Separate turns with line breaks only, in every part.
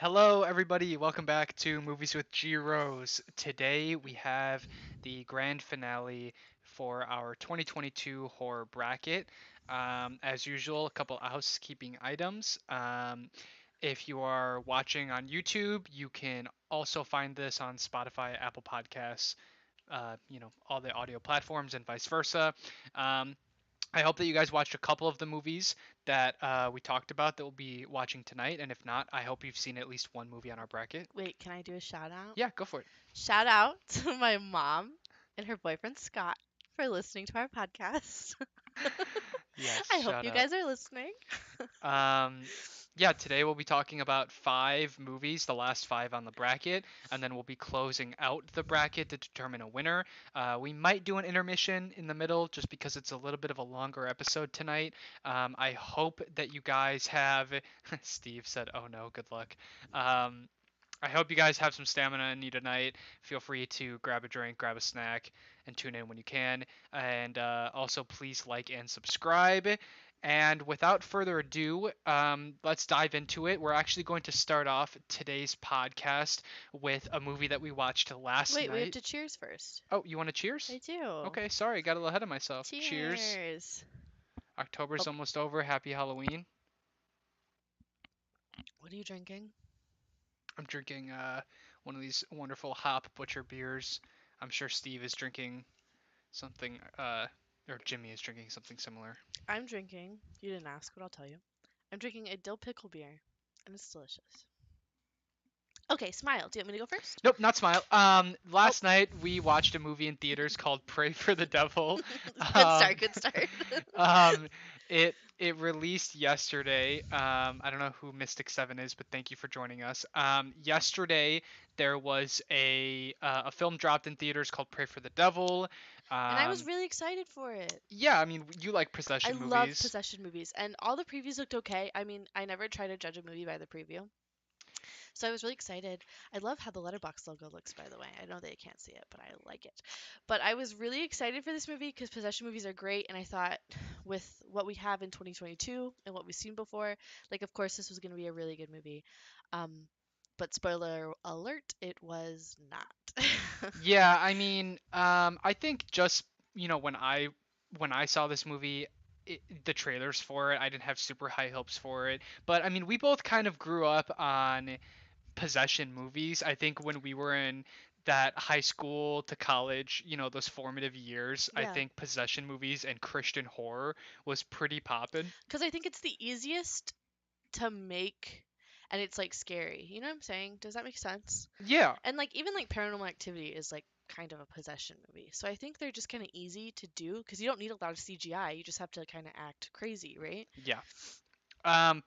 Hello, everybody. Welcome back to Movies with GRose. Today we have the grand finale for our 2022 horror bracket. As usual, a couple housekeeping items. If you are watching on YouTube, you can also find this on Spotify, Apple Podcasts, all the audio platforms, and vice versa. Um, I hope that you guys watched a couple of the movies that we talked about that we'll be watching tonight. And if not, I hope you've seen at least one movie on our bracket.
Wait, can I do a shout out?
Yeah, go for it.
Shout out to my mom and her boyfriend Scott for listening to our podcast.
Yes,
I hope
shout
you
out.
guys are listening.
Um, yeah, today we'll be talking about five movies, the last five on the bracket, and then we'll be closing out the bracket to determine a winner. We might do an intermission in the middle just because it's a little bit of a longer episode tonight. I hope that you guys have. Steve said, "Oh no, good luck." Um, I hope you guys have some stamina and need a night. Feel free to grab a drink, grab a snack, and tune in when you can. And also, please like and subscribe. And without further ado, let's dive into it. We're actually going to start off today's podcast with a movie that we watched last
Wait, we have
night.
to cheers first.
Oh, you want to cheers?
I do.
Okay, sorry, got a little ahead of myself. Cheers.
Cheers.
October's
Oh,
almost over. Happy Halloween.
what are you drinking?
I'm drinking one of these wonderful hop butcher beers. I'm sure Steve is drinking something, or Jimmy is drinking something similar.
I'm drinking. You didn't ask, but I'll tell you. I'm drinking a dill pickle beer, and it's delicious. Okay, smile. Do you want me to go first?
Nope, not Smile.
Oh,
Last night we watched a movie in theaters called Pray for the Devil.
good
Um,
start. Good start.
um, it released yesterday. I don't know who Mystic Seven is, but thank you for joining us. Yesterday there was a film dropped in theaters called Pray for the Devil.
And I was
Um,
really excited for it.
yeah, I mean you like
I
possession
love
movies.
possession movies, and all the previews looked okay. I mean, I never try to judge a movie by the preview, so I was really excited. I love how the letterbox logo looks, by the way. I know they can't see it, but I like it. But I was really excited for this movie because possession movies are great, and I thought with what we have in 2022 and what we've seen before, like of course this was going to be a really good movie. Um, but spoiler alert, it was not.
Yeah, I mean, I think just when I saw this movie, the trailers for it, I didn't have super high hopes for it. But I mean, we both kind of grew up on possession movies. I think when we were in that high school to college, those formative years, I
Yeah,
think possession movies and Christian horror was pretty poppin'.
because I think it's the easiest to make, and it's like scary. You know what I'm saying? Does that make sense?
Yeah,
And like even like Paranormal Activity is like kind of a possession movie. So I think they're just kind of easy to do because you don't need a lot of CGI. You just have to kind of act crazy, right?
yeah.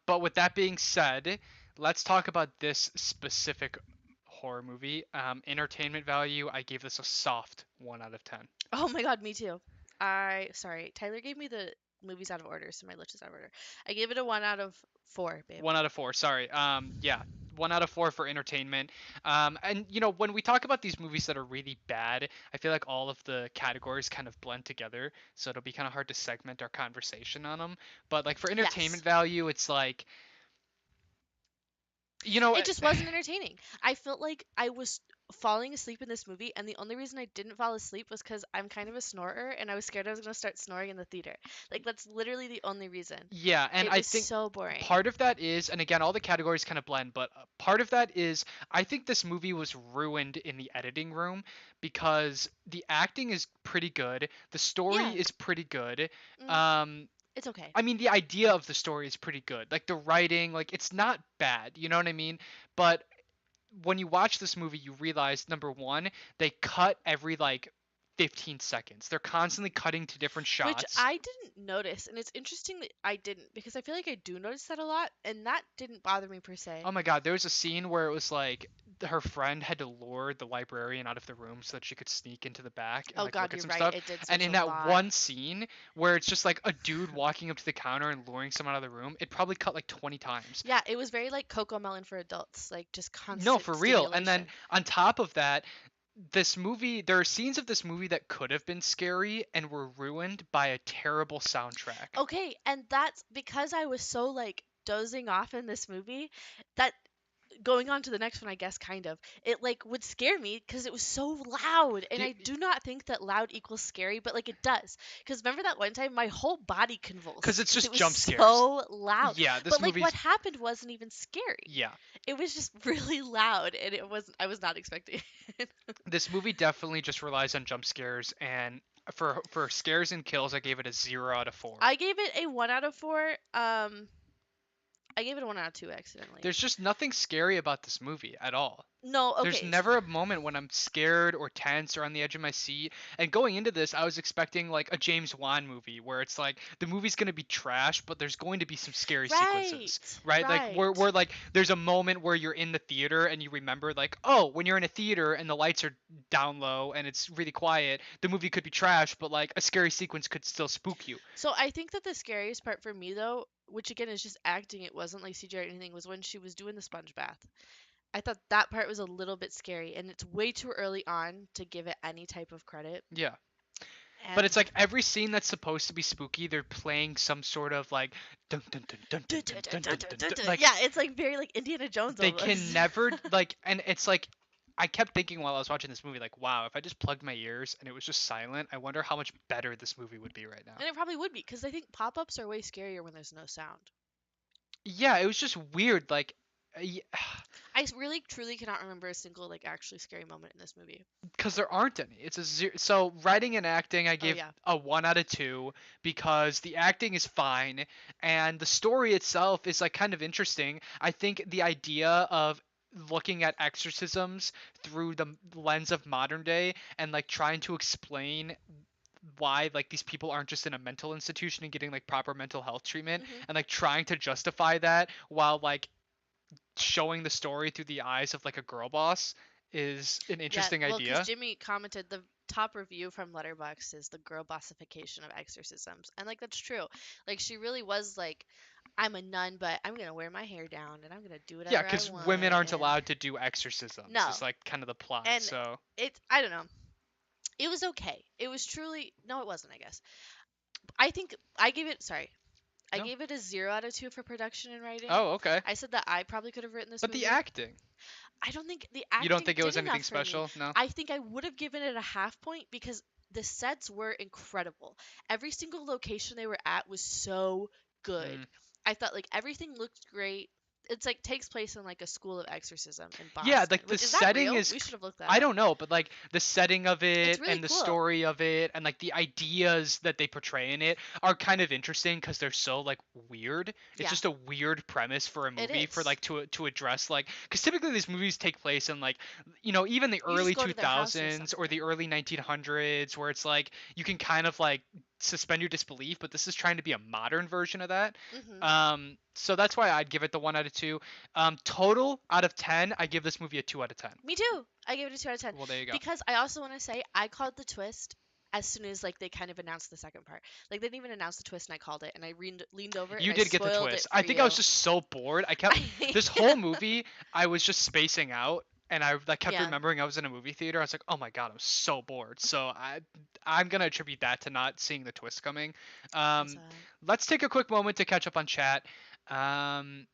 But with that being said, let's talk about this specific horror movie. Entertainment value, I gave this a soft 1 out of 10.
Oh my god, me too. I sorry, Tyler gave me the movies out of order, so my list is out of order. I gave it a 1 out of 4, babe.
1 out of 4, sorry. Yeah, 1 out of 4 for entertainment. And when we talk about these movies that are really bad, I feel like all of the categories kind of blend together, so it'll be kind of hard to segment our conversation on them. But like for
Yes.
entertainment value, it's like, you know,
It just wasn't entertaining. I felt like I was falling asleep in this movie, and the only reason I didn't fall asleep was because I'm kind of a snorer, and I was scared I was gonna start snoring in the theater. Like that's literally the only reason.
yeah, and
It
I
was
think
so boring.
part of that is, and again, all the categories kind of blend, but part of that is I think this movie was ruined in the editing room because the acting is pretty good, the story
Yeah,
is pretty good.
mm,
Um,
it's okay.
I mean, the idea of the story is pretty good. Like the writing, like it's not bad, you know what I mean? But when you watch this movie, you realize number one, they cut every like 15 seconds. They're constantly cutting to different
Which
shots.
I didn't notice, and it's interesting that I didn't because I feel like I do notice that a lot, and that didn't bother me per se.
Oh my god, there was a scene where it was like her friend had to lure the librarian out of the room so that she could sneak into the back and
Oh
like look
God,
at
you're
some
right.
stuff.
It did
And
switch
in
a
that
lot.
one scene where it's just like a dude walking up to the counter and luring someone out of the room, it probably cut like 20 times.
Yeah, it was very like Coco Melon for adults, like just
No,
constant
for real. And then
stimulation.
on top of that, this movie, there are scenes of this movie that could have been scary and were ruined by a terrible soundtrack.
Okay, and that's because I was so like dozing off in this movie that going on to the next one, I guess, kind of, it like would scare me because it was so loud. And I do not think that loud equals scary, but like it does. Because remember that one time my whole body
Because
convulsed
it's
because it
just
was
jump scares.
so loud.
Yeah, this
But like what
movie's
happened wasn't even scary.
yeah.
It was just really loud and I was not expecting it.
This movie definitely just relies on jump scares, and for scares and kills, I gave it a 0 out of 4.
I gave it a 1 out of 4. I gave it a 1 out of 2 accidentally.
There's just nothing scary about this movie at all.
No,
There's
okay.
never a moment when I'm scared or tense or on the edge of my seat. And going into this, I was expecting like a James Wan movie where it's like the movie's gonna be trash, but there's going to be some scary sequences,
Right.
right? Like where
Right.
like there's a moment where you're in the theater and you remember like, oh, when you're in a theater and the lights are down low and it's really quiet, the movie could be trash, but like a scary sequence could still spook you.
So I think that the scariest part for me though, which again is just acting, it wasn't like CGI or anything, was when she was doing the sponge bath. I thought that part was a little bit scary, and it's way too early on to give it any type of credit.
Yeah. But
And
it's like every scene that's supposed to be spooky, they're playing some sort of like dun dun dun dun dun dun dun dun dun, dun. Like
yeah, it's like very like Indiana Jones
they
almost.
can never like, and it's like I kept thinking while I was watching this movie, like, wow, if I just plugged my ears and it was just silent, I wonder how much better this movie would be right now.
And it probably would be because I think pop-ups are way scarier when there's no sound.
Yeah, it was just weird, like,
I really truly cannot remember a single like actually scary moment in this movie.
because there aren't any. It's a zero. So writing and acting, I
Oh
gave
yeah.
a 1 out of 2 because the acting is fine and the story itself is like kind of interesting. I think the idea of looking at exorcisms through the lens of modern day and like trying to explain why like these people aren't just in a mental institution and getting like proper mental health treatment
hmm
and like trying to justify that while like showing the story through the eyes of like a girl boss is an
Yeah,
interesting
well, because
idea.
Jimmy commented the top review from Letterboxd is the girl bossification of exorcisms, and like that's true. Like she really was like, I'm a nun, but I'm gonna wear my hair down and I'm gonna do
Yeah,
whatever I
because women
want,
aren't
and
allowed to do exorcisms.
no,
Is like kind of the plot.
and
So
it I don't know. It was okay. It was truly no, it wasn't. I guess I think I gave it. Sorry, I
no.
gave it a 0 out of 2 for production and writing.
Oh, okay.
I said that I probably could have written this
But the
movie.
acting,
I don't think the
you don't
acting
think it
did
was
enough
anything
for me.
special? No.
I think I would have given it a half point because the sets were incredible. Every single location they were at was so good.
Mm.
I thought like everything looked great. It's like takes place in like a school of exorcism in
Yeah,
Boston,
like the
which is that
setting
real?
is
We should have looked that
I
up.
don't know, but like the setting of
It's
it
really
and the
cool.
story of it and like the ideas that they portray in it are kind of interesting because they're so like weird. It's
Yeah,
just a weird premise for a
it
movie for
is.
like to address like because typically these movies take place in like even the
You just
early
go to their house or
2000s or the
something.
early 1900s where it's like you can kind of like suspend your disbelief, but this is trying to be a modern version of that.
Mhm.
So that's why I'd give it the 1 out of 2. Total out of 10, I give this movie a 2 out of 10.
Me too. I gave it a 2 out of 10
Well, there you go.
because I also want to say I called the twist as soon as like they kind of announced the second part. Like they didn't even announce the twist and I called it and I leaned over and
You
I
did get the
spoiled
twist.
it
I
for
think I was
you.
just so bored. I kept this whole movie. I was just spacing out, and I like kept
Yeah,
remembering I was in a movie theater. I was like, oh my god, I'm so bored. So I'm gonna attribute that to not seeing the twist coming.
I
Um,
saw it.
let's take a quick moment to catch up on chat. Um,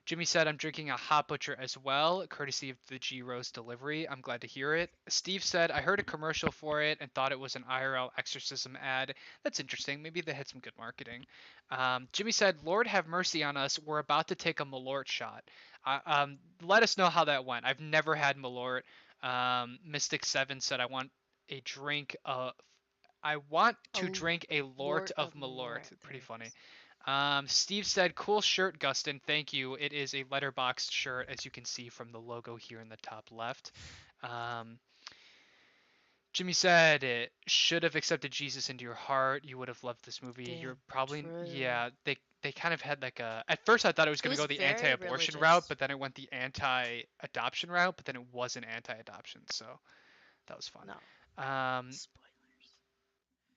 Jimmy said, I'm drinking a hot butcher as well, courtesy of the GRose delivery. I'm glad to hear it. Steve said, I heard a commercial for it and thought it was an IRL exorcism ad. That's interesting. Maybe they had some good marketing. Jimmy said, Lord have mercy on us. We're about to take a Malort shot. Let us know how that went. I've never had Malort. Mystic7 said, I want
A
to drink a Lort
Lord
of
of
Malort.
Malort. There
Pretty
it
funny.
is.
Steve said, "Cool shirt, Gustin. Thank you. It is a letterboxed shirt, as you can see from the logo here in the top left." Um, Jimmy said, "It should have accepted Jesus into your heart. You would have loved this movie. You're
Damn,
probably
true.
yeah. They kind of had like a. At first, I thought it was
It
gonna
was
go the
very
anti-abortion route,
religious.
but then it went the anti-adoption route. But then it wasn't anti-adoption, so that was fun.
No.
Um,
Spoilers.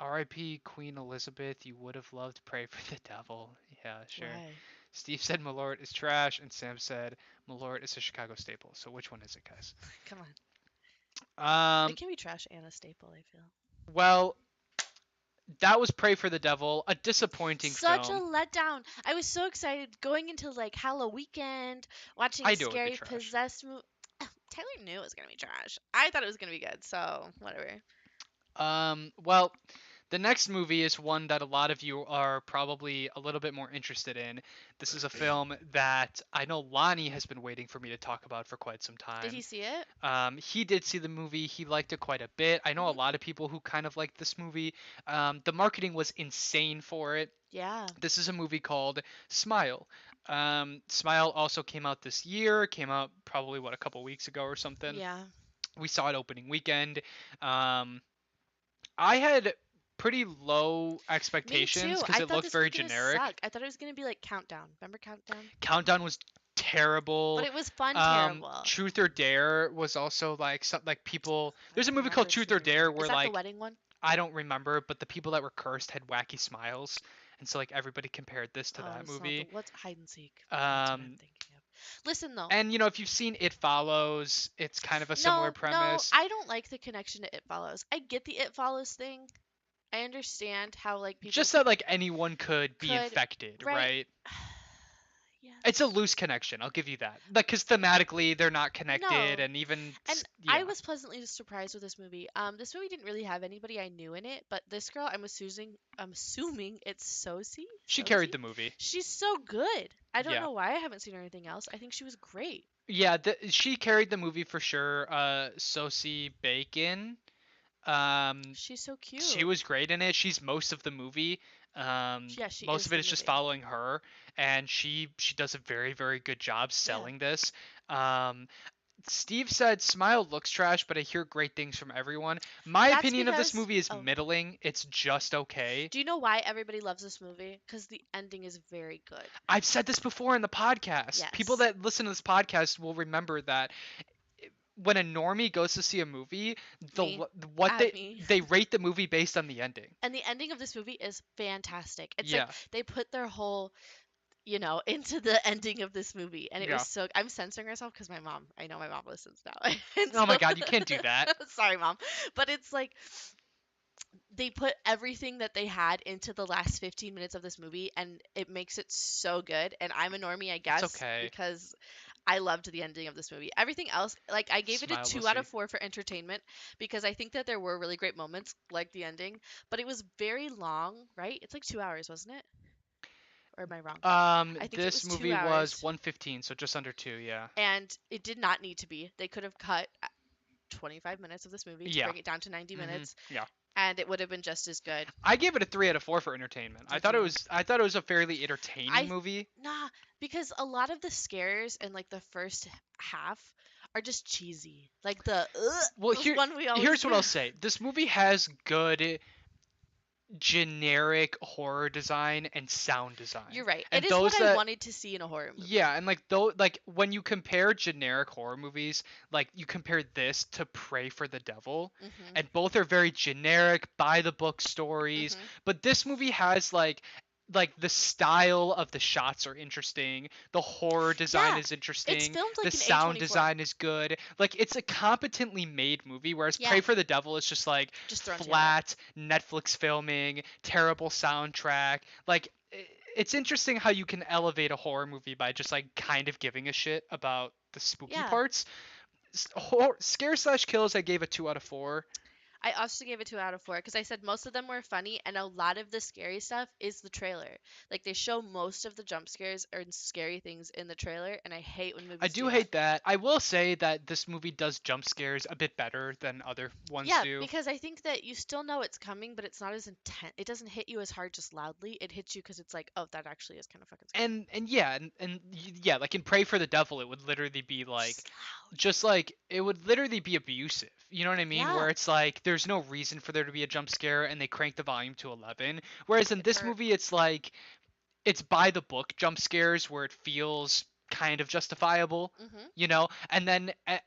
R.I.P. Queen Elizabeth. You would have loved Pray for the Devil. Yeah, sure."
Why?
Steve said Malort is trash, and Sam said Malort is a Chicago staple. So which one is it, guys?
Come on. It
Um,
can be trash and a staple, I feel.
well, That was Pray for the Devil, a disappointing
Such a
film.
letdown. I was so excited going into like Halloween weekend, watching
I knew it would be
scary
trash.
possessed Taylor knew it was gonna be trash. I thought it was gonna be good, so whatever.
Well, the next movie is one that a lot of you are probably a little bit more interested in. This is a film that I know Lonnie has been waiting for me to talk about for quite some
Did he
time.
see it?
He did see the movie. He liked it quite a bit. I know a
Hmm.
lot of people who kind of liked this movie. The marketing was insane for it.
Yeah.
This is a movie called Smile. Smile also came out this year. Came out probably what, a couple weeks ago or something.
Yeah.
We saw it opening weekend. Um, I had pretty low
Me
expectations
too.
because
I
it
thought
looked
this was
very
gonna
generic.
suck. I thought it was gonna be like Countdown. Remember Countdown?
Countdown was
But
terrible.
it was fun terrible.
Truth or Dare was also like some like people. There's a
I've
movie called
never
Truth
seen
or
any of
Dare
that. Is
where
that the
like
wedding one?
I don't remember, but the people that were cursed had wacky smiles, and so like everybody compared this to
Oh,
that
it's not the
movie.
what's hide and seek. That's what I'm
Um,
thinking of. Listen though.
and if you've seen It Follows, it's kind of a similar
No, no,
premise.
I don't like the connection to It Follows. I get the It Follows thing. I understand how like people
Just that like anyone could be
could
infected,
right.
right? It's a
Yes.
loose connection. I'll give you that. Like, because thematically they're not connected,
No.
and even
And I
yeah,
was pleasantly surprised with this movie. This movie didn't really have anybody I knew in it, but this girl, I'm assuming it's Sosie.
she
Sosie.
carried the movie.
She's so good. I don't
Yeah,
know why I haven't seen her anything else. I think she was great.
yeah, she carried the movie for sure. Sosie Bacon. Um,
She's so
she
cute.
was great in it. She's most of the movie.
Yeah, she
Most
is
of it
the
is just
movie.
following her, and she does a very very good job
Yeah.
selling this. Um, Steve said Smile looks trash, but I hear great things from everyone. My
That's
opinion of this
because
movie is
oh,
middling. It's just okay.
do you know why everybody loves this movie? Because the ending is very good.
I've said this before in the podcast. People
Yes.
that listen to this podcast will remember that when a normie goes to see a movie, the
Me.
what
At me.
they rate the movie based on the ending.
And the ending of this movie is fantastic. It's like
Yeah,
they put their whole, into the ending of this movie, and it was
yeah.
so. I'm censoring myself because I know my mom listens now, and
Oh my
so
god, you can't do that.
sorry, mom, but it's like they put everything that they had into the last 15 minutes of this movie, and it makes it so good. And I'm a normie, I
It's
guess,
okay.
because I loved the ending of this movie. Everything else, like I gave it a
Smile,
2 out of
Lucy.
4 for entertainment because I think that there were really great moments like the ending, but it was very long, right? It's like 2 hours, wasn't it? Or am I wrong? I think it
This
was 2
movie was
hours
115, so just under 2, yeah.
and it did not need to be. They could have cut 25 minutes of this movie to
Yeah.
bring it down to 90
Mhm.
minutes
Yeah.
and it would have been just as good.
I gave it a 3 out of 4 for entertainment.
Did you?
I thought it was a fairly entertaining
I
movie.
Nah, because a lot of the scares in like the first half are just cheesy. Like the
Well,
this one we always
here's what I'll say. This movie has good generic horror design and sound
You're
design.
right. It
And
is what
those
I
that
wanted to see in a horror movie.
yeah, and like though like when you compare generic horror movies, like you compare this to Pray for the Devil,
Mhm.
and both are very generic by the book stories,
Mhm.
but this movie has like the style of the shots are interesting, the horror design
Yeah,
is
it's
interesting,
filmed
the
like an
sound
A24.
design is good. Like it's a competently made movie, whereas Pray
Yeah,
for the Devil is just like
just thrown together.
flat Netflix filming, terrible soundtrack. Like it's interesting how you can elevate a horror movie by just like kind of giving a shit about the spooky
Yeah.
parts. Scare slash kills, I gave a 2 out of 4.
I also gave it 2 out of 4 because I said most of them were funny and a lot of the scary stuff is the trailer. Like they show most of the jump scares or scary things in the trailer, and I hate when
I
movies
do
do that.
hate that. I will say that this movie does jump scares a bit better than other ones
Yeah,
do.
because I think that you still know it's coming, but it's not as intense. It doesn't hit you as hard just loudly. It hits you because it's like, oh, that actually is kind of fucking scary.
And yeah, yeah, like in Pray for the Devil, it would literally be like
Just loud.
just like it would literally be abusive. You know what I mean?
Yeah,
Where it's like there's no reason for there to be a jump scare and they crank the volume to 11. Whereas in
it
this
hurt.
movie it's like it's by the book jump scares where it feels kind of justifiable,
Mhm.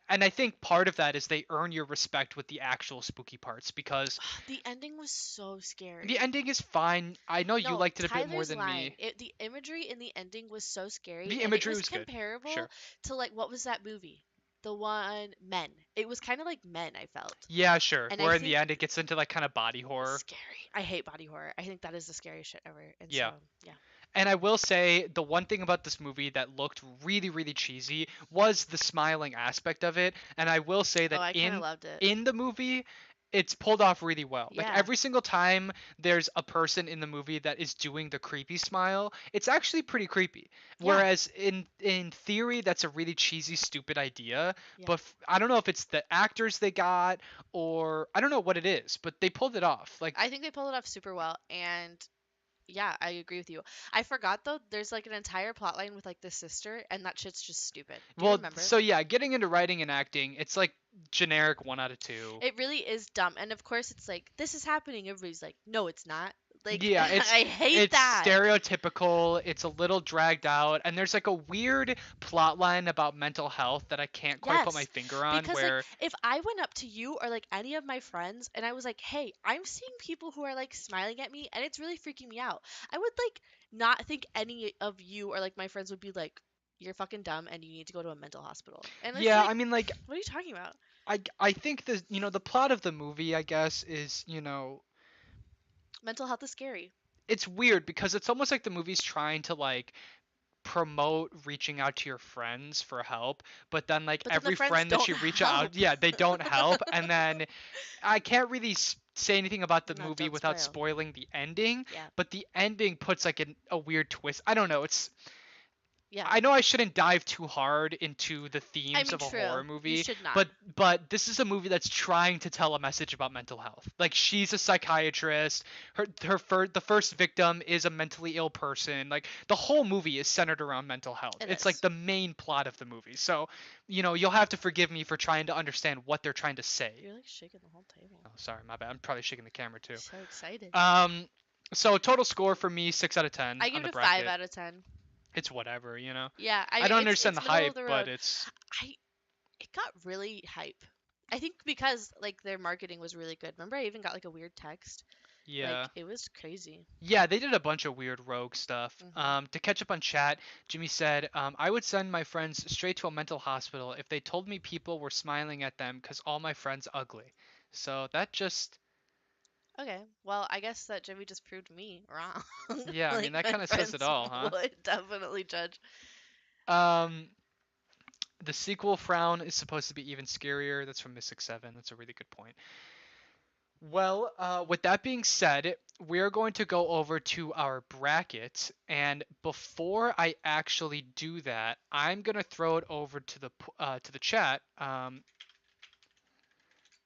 and I think part of that is they earn your respect with the actual spooky parts because
The ending was so
the
scary.
ending is fine. I know you
No,
liked it a bit more
Tyler's
than
lying.
me.
The imagery in the ending was so scary,
The
and it
imagery
was
was good.
comparable
Sure.
to like what was that movie? The one Men. It was kind of like Men, I felt.
Yeah, sure.
And I
Where in the
think
end it gets into like kind of body horror.
scary. I hate body horror. I think that is the scariest shit ever. And so,
Yeah.
yeah.
And I will say the one thing about this movie that looked really, really cheesy was the smiling aspect of it. And I will say
Oh,
that
I kind of loved it.
in the movie, it's pulled off really well. Like
Yeah.
every single time there's a person in the movie that is doing the creepy smile, it's actually pretty creepy.
Yeah.
Whereas in theory, that's a really cheesy, stupid idea.
Yeah.
But I don't know if it's the actors they got or I don't know what it is, but they pulled it off. Like,
I think they pulled it off super well. And yeah, I agree with you. I forgot though, there's like an entire plot line with like the sister, and that shit's just stupid. Do you
well,
remember?
so yeah, getting into writing and acting, it's like generic 1 out of 2.
It really is dumb. And of course, it's like, this is happening. Everybody's like, no, it's not. Like,
Yeah,
I hate
it's
that.
stereotypical, it's a little dragged out, and there's like a weird plot line about mental health that I can't quite put my
Yes.
finger on
Because, like,
where
if I went up to you or, like, any of my friends and I was like, hey, I'm seeing people who are, like, smiling at me and it's really freaking me out, I would, like, not think any of you or, like, my friends would be like, you're fucking dumb and you need to go to a mental hospital. And it's
yeah,
like,
I mean like
what are you talking about?
I think the plot of the movie I guess is,
Mental health is scary.
it's weird because it's almost like the movie's trying to like promote reaching out to your friends for help, but then like
But then the
every
friends
friend that
don't
you reach out,
help.
yeah, they don't help, and then I can't really say anything about the
No,
movie
don't
without
spoil.
spoiling the ending,
Yeah.
but the ending puts like a weird twist. I don't know.
Yeah.
I know I shouldn't dive too hard into the
I
themes
mean,
of a horror
true. You
movie,
should not.
but this is a movie that's trying to tell a message about mental health. Like she's a psychiatrist. The first victim is a mentally ill person. Like the whole movie is centered around mental health.
It
It's like
is.
the main plot of the movie. So, you'll have to forgive me for trying to understand what they're trying to say.
You're like shaking the whole table.
Oh, sorry, my bad. I'm probably shaking the camera too.
So excited.
Um, so total score for me 6 out of 10
I
on
give
the
it a 5
bracket.
out of 10.
It's whatever.
Yeah, I
I
mean
don't understand
it's
the
middle of
hype,
the
but
road.
it's
I It got really hype. I think because like their marketing was really good. Remember I even got like a weird text? Like
yeah.
it was crazy.
Yeah, they did a bunch of weird rogue stuff.
Mhm.
To catch up on chat, Jimmy said, I would send my friends straight to a mental hospital if they told me people were smiling at them because all my friends ugly. So that just,
Okay. Well, I guess that Jimmy just proved me wrong.
yeah, I mean,
Like
that
my
kind of says it
friends
all, huh?
would definitely judge.
Um, the sequel Frown is supposed to be even scarier. That's from Mystic 7. That's a really good point. Well, with that being said, we're going to go over to our bracket, and before I actually do that, I'm gonna throw it over to the chat,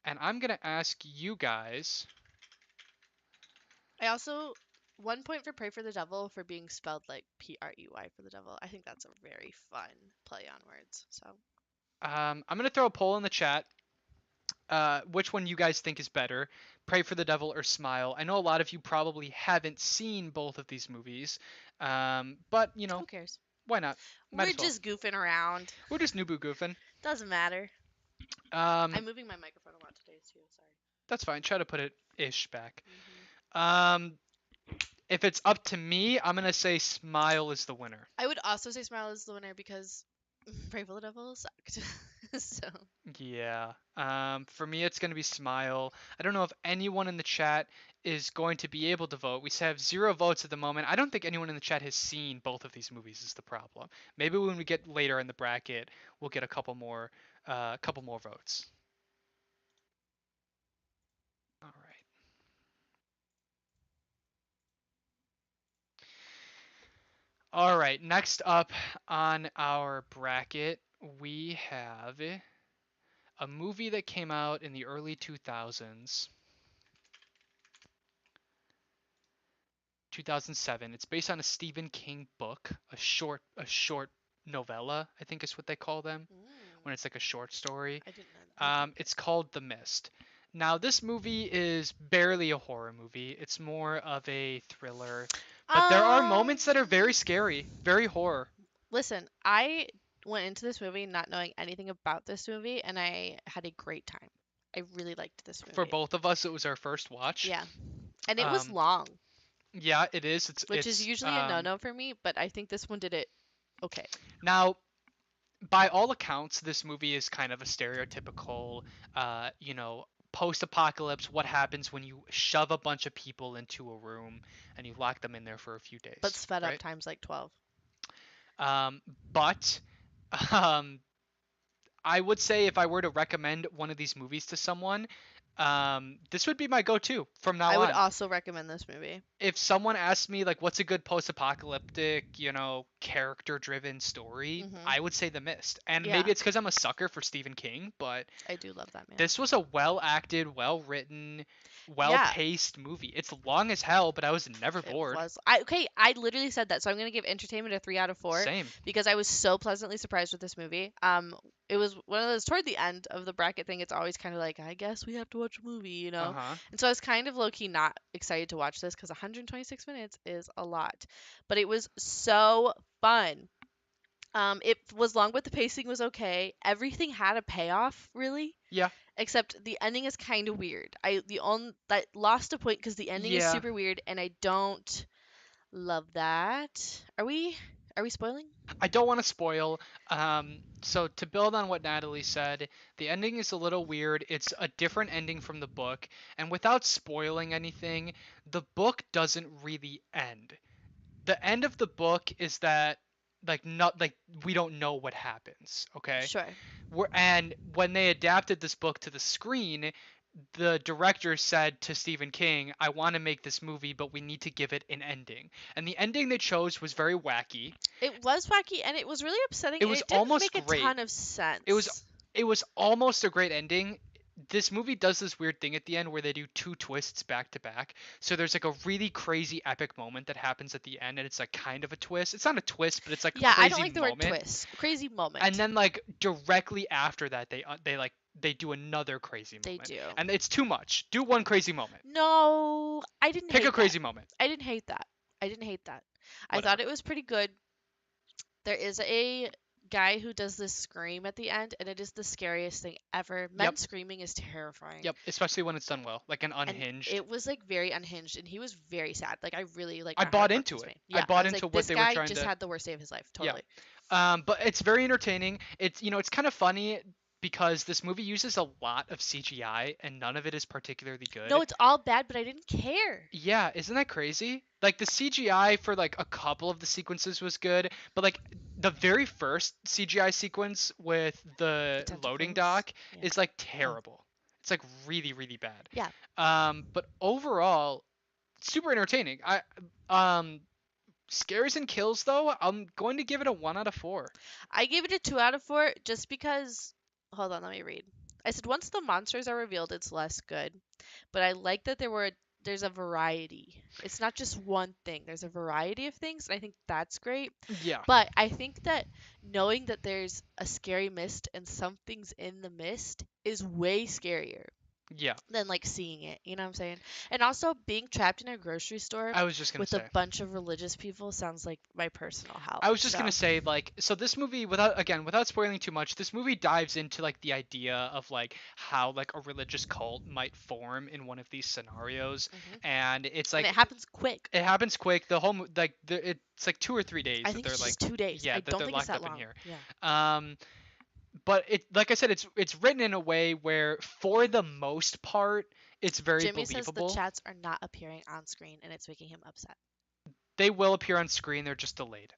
and I'm gonna ask you guys.
I also 1 point for Pray for the Devil for being spelled like Prey for the devil. I think that's a very fun play on words. So
I'm gonna throw a poll in the chat. Which one you guys think is better, Pray for the Devil or Smile? I know a lot of you probably haven't seen both of these movies, but
who cares?
why not? Might
We're
as well.
just goofing around.
We're just Nubu goofing.
Doesn't matter.
Um,
I'm moving my microphone a lot today too. Sorry.
that's fine. Try to put it ish back.
Hmm.
Um, if it's up to me, I'm gonna say Smile is the winner.
I would also say Smile is the winner because Brave Little Devil sucked. So
Yeah. For me, it's gonna be Smile. I don't know if anyone in the chat is going to be able to vote. We have 0 votes at the moment. I don't think anyone in the chat has seen both of these movies. Is the problem? Maybe when we get later in the bracket, we'll get a couple more votes. All right. All right. Next up on our bracket, we have a movie that came out in the early 2000s, 2007. It's based on a Stephen King book, a short novella, I think is what they call them when it's like a short story.
I didn't know that. Okay.
It's called The Mist. Now, this movie is barely a horror movie. It's more of a thriller, but there are
Um,
moments that are very scary, very horror.
Listen, I went into this movie not knowing anything about this movie, and I had a great time. I really liked this
For
movie.
both of us, it was our first watch.
Yeah, and it was
Um,
long,
yeah, it is.
which is usually a no-no for me, but I think this one did it okay.
Now by all accounts, this movie is kind of a stereotypical, post-apocalypse. What happens when you shove a bunch of people into a room and you lock them in there for a few
But
days,
sped up
right?
times like 12.
Um, but um, I would say if I were to recommend one of these movies to someone, this would be my go-to from now
I would
on.
also recommend this movie.
If someone asked me like what's a good post-apocalyptic, character-driven story,
Hmm.
I would say The Mist. And maybe
Yeah,
it's because I'm a sucker for Stephen King, but
I do love that man.
this was a well-acted, well-written,
Yeah,
well-paced movie. It's long as hell, but I was never
it
bored.
was. I literally said that, so I'm gonna give Entertainment a 3 out of 4
Same.
because I was so pleasantly surprised with this movie. It was one of those toward the end of the bracket thing. It's always kind of like, I guess we have to watch a movie, you know.
Uh-huh.
And so I was kind of low key not excited to watch this because 126 minutes is a lot, but it was so fun. It was long, but the pacing was okay. Everything had a payoff, really,
Yeah.
except the ending is kind of weird. I the only that lost a point because the ending is
Yeah.
super weird, and I don't love that. Are we spoiling?
I don't want to spoil. So to build on what Natalie said, the ending is a little weird. It's a different ending from the book, and without spoiling anything, the book doesn't really end. The end of the book is that like not like we don't know what happens, okay?
Sure.
And when they adapted this book to the screen, the director said to Stephen King, I want to make this movie, but we need to give it an ending. And the ending they chose was very wacky.
It was wacky and it was really upsetting
It
and
was
it didn't
almost
make a
great.
ton of
It was
sense.
it was almost a great ending. This movie does this weird thing at the end where they do two twists back to back. So there's like a really crazy epic moment that happens at the end and it's like kind of a twist. It's not a twist, but it's like a
Yeah, I don't
crazy
like the word
moment.
twist. Crazy
And
moment.
then like directly after that they do another crazy
They
moment.
do.
And it's too much. Do one crazy moment.
No, I didn't
Pick a
hate that.
crazy moment.
I didn't hate that. I didn't hate that. I thought
Whatever.
it was pretty good. There is a guy who does this scream at the end, and it is the scariest thing ever.
Yep.
Men screaming is terrifying.
Yep, especially when it's done well, like an
And
unhinged.
it was like very unhinged, and he was very sad. Like I really like
I
my heart
bought
broke
into
this
it.
man.
I
Yeah, I
bought
was like,
into what
this
they were
guy
trying
just
to.
had the worst day of his life.
Yeah.
Totally.
But it's very entertaining. It's kind of funny because this movie uses a lot of CGI and none of it is particularly
No,
good.
it's all bad, but I didn't care.
Yeah, isn't that crazy? Like the CGI for like a couple of the sequences was good, but like the very first CGI sequence with
The
the loading
tentacles.
dock
Yeah.
is like
Oh.
terrible. It's like really, really bad.
Yeah.
But overall, super entertaining. Um Scares and kills though, I'm going to give it a 1 out of 4.
I gave it a 2 out of 4 just because. Hold on, let me read. I said once the monsters are revealed, it's less good. But I like that there's a variety. It's not just one thing. There's a variety of things, and I think that's great.
Yeah,
But I think that knowing that there's a scary mist and something's in the mist is way scarier
yeah.
than like seeing it. You know what I'm saying? And also being trapped in a grocery store
I was just gonna
with a
say.
bunch of religious people sounds like my personal hell.
I was just gonna
So,
say like so this movie without spoiling too much, this movie dives into like the idea of like how like a religious cult might form in one of these scenarios,
hmm
and it's
and it
like
happens quick.
it happens quick. The whole it's like 2 or 3 days
I
that
think
they're
it's
like
just 2 days.
yeah
I
that
don't
they're
think it's
locked
that
up in
long.
here.
Yeah.
Um, but it like I said, it's written in a way where for the most part it's very
Jimmy says the
believable.
chats are not appearing on screen and it's making him upset.
They will appear on screen. They're just delayed.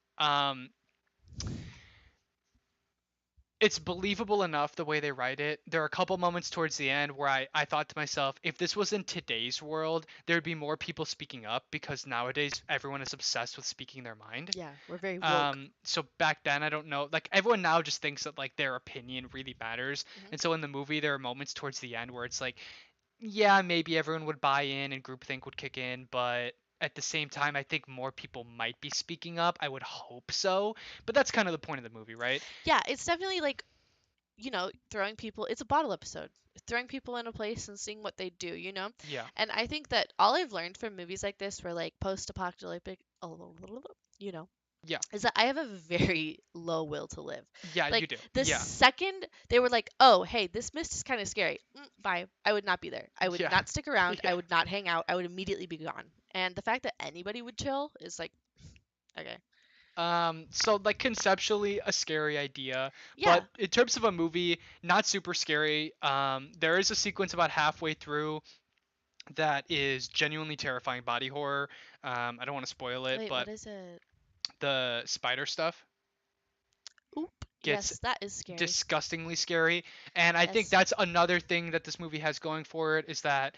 It's believable enough the way they write it. There are a couple moments towards the end where I thought to myself, if this was in today's world, there'd be more people speaking up because nowadays everyone is obsessed with speaking their mind.
Yeah, we're very woke.
So back then I don't know, like everyone now just thinks that like their opinion really matters.
Hmm.
And so in the movie there are moments towards the end where it's like, yeah, maybe everyone would buy in and groupthink would kick in, but at the same time I think more people might be speaking up. I would hope so. But that's kind of the point of the movie, right?
Yeah, it's definitely like, throwing people, it's a bottle episode. Throwing people in a place and seeing what they do, you know?
Yeah.
And I think that all I've learned from movies like this, where like post apocalyptic, you know,
Yeah.
is that I have a very low will to live.
Yeah, you
Like
do.
the
Yeah.
second they were like, "Oh, hey, this mist is kind of scary," bye. I would not be there. I would
Yeah.
not stick around.
Yeah.
I would not hang out. I would immediately be gone. And the fact that anybody would chill is like, okay.
So like conceptually a scary idea, but
Yeah.
in terms of a movie, not super scary. There is a sequence about halfway through that is genuinely terrifying body horror. I don't want to spoil it,
Wait,
but
what is it?
the spider stuff
Oop.
gets
Yes, that is scary.
disgustingly scary, and I think
Yes.
that's another thing that this movie has going for it is that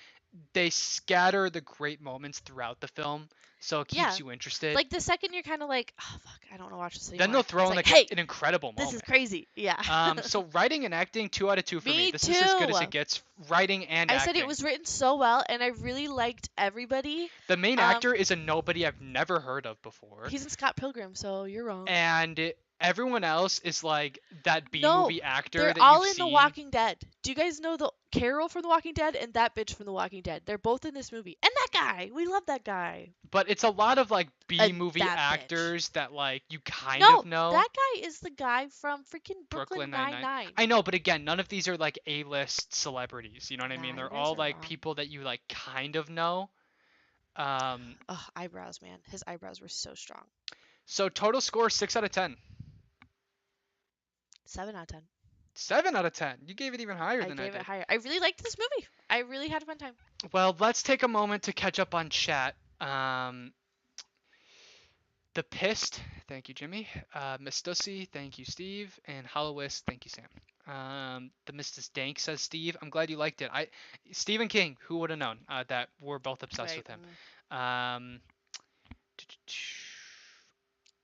they scatter the great moments throughout the film, so it keeps
Yeah.
you interested.
Like the second you're kind of like, oh fuck, I don't want to watch this
Then they'll
anymore.
throw
It's
in
like,
like
hey,
an incredible
this is
moment.
crazy. Yeah.
So writing and acting, 2 out of 2 for me.
Me
This is as good as it
too.
gets. Writing and
I said it
acting.
was written so well, and I really liked everybody.
The main
Um,
actor is a nobody I've never heard of before,
he's in Scott Pilgrim, so you're wrong.
and everyone else is like that B
No,
movie actor
they're
that you've
all in The
seen.
Walking Dead. Do you guys know the Carol from The Walking Dead and that bitch from The Walking Dead? They're both in this movie, and that guy. We love that guy.
But it's a lot of like B
And
movie
that bitch.
actors that like you kind of
No,
know.
that guy is the guy from freaking
Brooklyn
Brooklyn
Nine
Nine
Nine.
Nine.
I know, but again, none of these are like A-list celebrities. You know what I mean?
Nah, you
They're
guys
all
are
like
wrong.
people that you like kind of know. Um,
Ugh, eyebrows, man. His eyebrows were so strong.
so total score 6 out of 10.
7 out of 10.
7 out of 10. You gave it even higher
I
than I
gave it
did.
higher. I really liked this movie. I really had a fun time.
Well, let's take a moment to catch up on chat. The Pissed, thank you, Jimmy. Miss Dussy, thank you, Steve. And Hollowist, thank you, Sam. The Mrs. Dank says Steve. I'm glad you liked it. Stephen King, who would have known that we're both obsessed
Right.
with him. Um,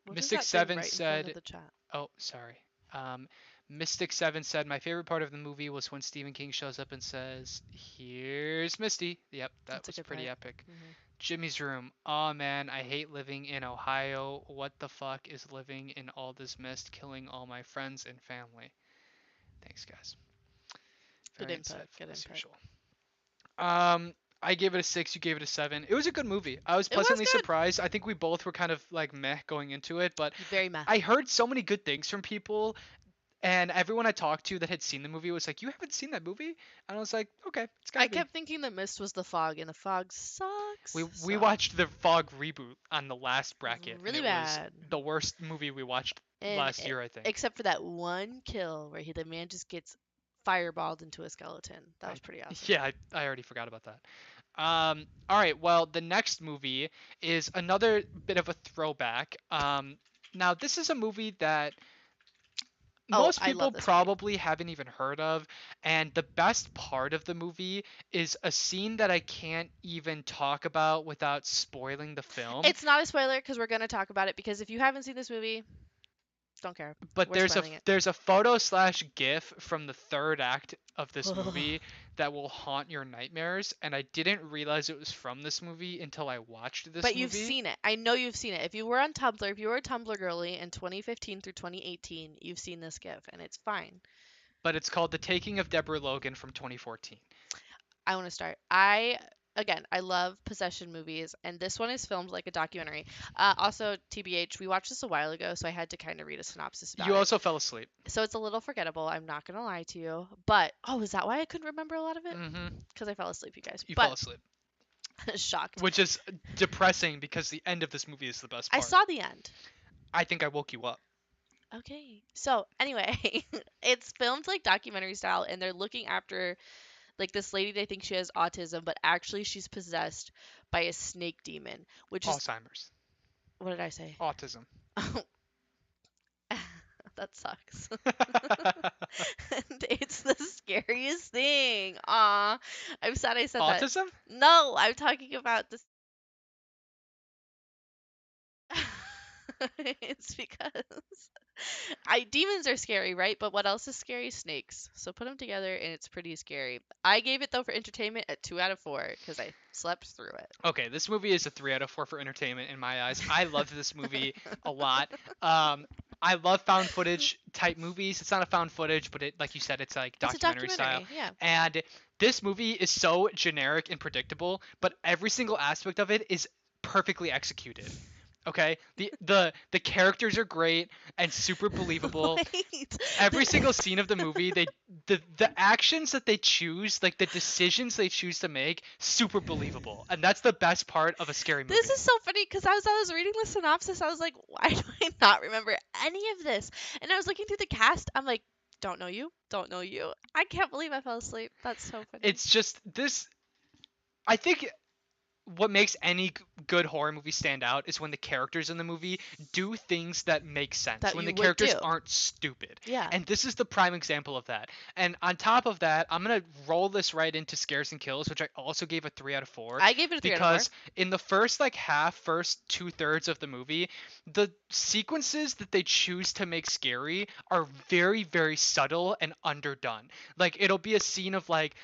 What is
Mystic
that thing
Seven
right in front of
said,
the chat?
"Oh, sorry." Um, Mystic Seven said, "My favorite part of the movie was when Stephen King shows up and says, 'Here's Misty.'" Yep, that
That's a
was
good
pretty
part.
epic.
Hmm.
Jimmy's room. Oh man, I hate living in Ohio. What the fuck is living in all this mist, killing all my friends and family? Thanks, guys.
Good
Very
input.
insightful
Good
as
input.
usual. I gave it a 6. You gave it a 7. It was a good movie. I was
It was
pleasantly
good.
surprised. I think we both were kind of like meh going into it, but
Very meh.
I heard so many good things from people, and everyone I talked to that had seen the movie was like, "You haven't seen that movie?" And I was like, "Okay, it's
I
gotta be."
kept thinking the mist was the fog, and the fog
We
sucks.
we
So
watched the Fog reboot on the last bracket, and
really
it was
bad.
the worst movie we watched
And
last year, I think.
except for that one kill where the man just gets fireballed into a skeleton. That
I,
was pretty awesome.
yeah, I already forgot about that. All right, well, the next movie is another bit of a throwback. Now this is a movie that
Oh,
most
I
people
love this movie.
probably haven't even heard of, and the best part of the movie is a scene that I can't even talk about without spoiling the film.
It's not a spoiler because we're gonna talk about it. Because if you haven't seen this movie, don't care.
But
We're
there's a
spoiling it.
there's a photo slash GIF from the third act of this movie that will haunt your nightmares, and I didn't realize it was from this movie until I watched this
But you've
movie.
seen it. I know you've seen it. If you were on Tumblr, if you were a Tumblr girly in 2015 through 2018, you've seen this GIF, and it's fine.
But it's called The Taking of Deborah Logan from 2014.
I want to start. I love possession movies, and this one is filmed like a documentary. Also, TBH, we watched this a while ago, so I had to kind of read a synopsis about
You
it.
also fell asleep.
So it's a little forgettable. I'm not gonna lie to you, but oh, is that why I couldn't remember a lot of it?
Mm-hmm.
Because I fell asleep, you guys.
You fell
But
asleep,
shocked.
which is depressing because the end of this movie is the best
I
part.
saw the end.
I think I woke you up.
Okay. So anyway, it's filmed like documentary style, and they're looking after like this lady. They think she has autism, but actually she's possessed by a snake demon, which is
Alzheimer's,
what did I say?
autism.
That sucks. And it's the scariest thing. Aw. I'm sad I said that.
Autism?
No, I'm talking about this. It's because I demons are scary, right? But what else is scary? Snakes. So put them together and it's pretty scary. I gave it though for entertainment a 2 out of 4 because I slept through it.
Okay, this movie is a 3 out of 4 for entertainment in my eyes. I loved this movie a lot. I love found footage type movies. It's not a found footage, but it, like you said, it's like
It's a
documentary style.
documentary, yeah.
And this movie is so generic and predictable, but every single aspect of it is perfectly executed. Okay, the characters are great and super believable.
Wait.
Every single scene of the movie, the actions that they choose, like the decisions they choose to make, super believable, and that's the best part of a scary
This
movie.
is so funny because as I was reading the synopsis, I was like, why do I not remember any of this? And I was looking through the cast. I'm like, don't know you, don't know you. I can't believe I fell asleep. That's so funny.
It's just this. I think what makes any good horror movie stand out is when the characters in the movie do things that make sense,
That
when the
you would
characters
do.
aren't stupid.
Yeah.
And this is the prime example of that. And on top of that, I'm going to roll this right into Scares and Kills, which I also gave a 3 out of 4,
I gave it a 3 out of 4.
because in the first like half, first two-thirds of the movie, the sequences that they choose to make scary are very, very subtle and underdone. Like it'll be a scene of like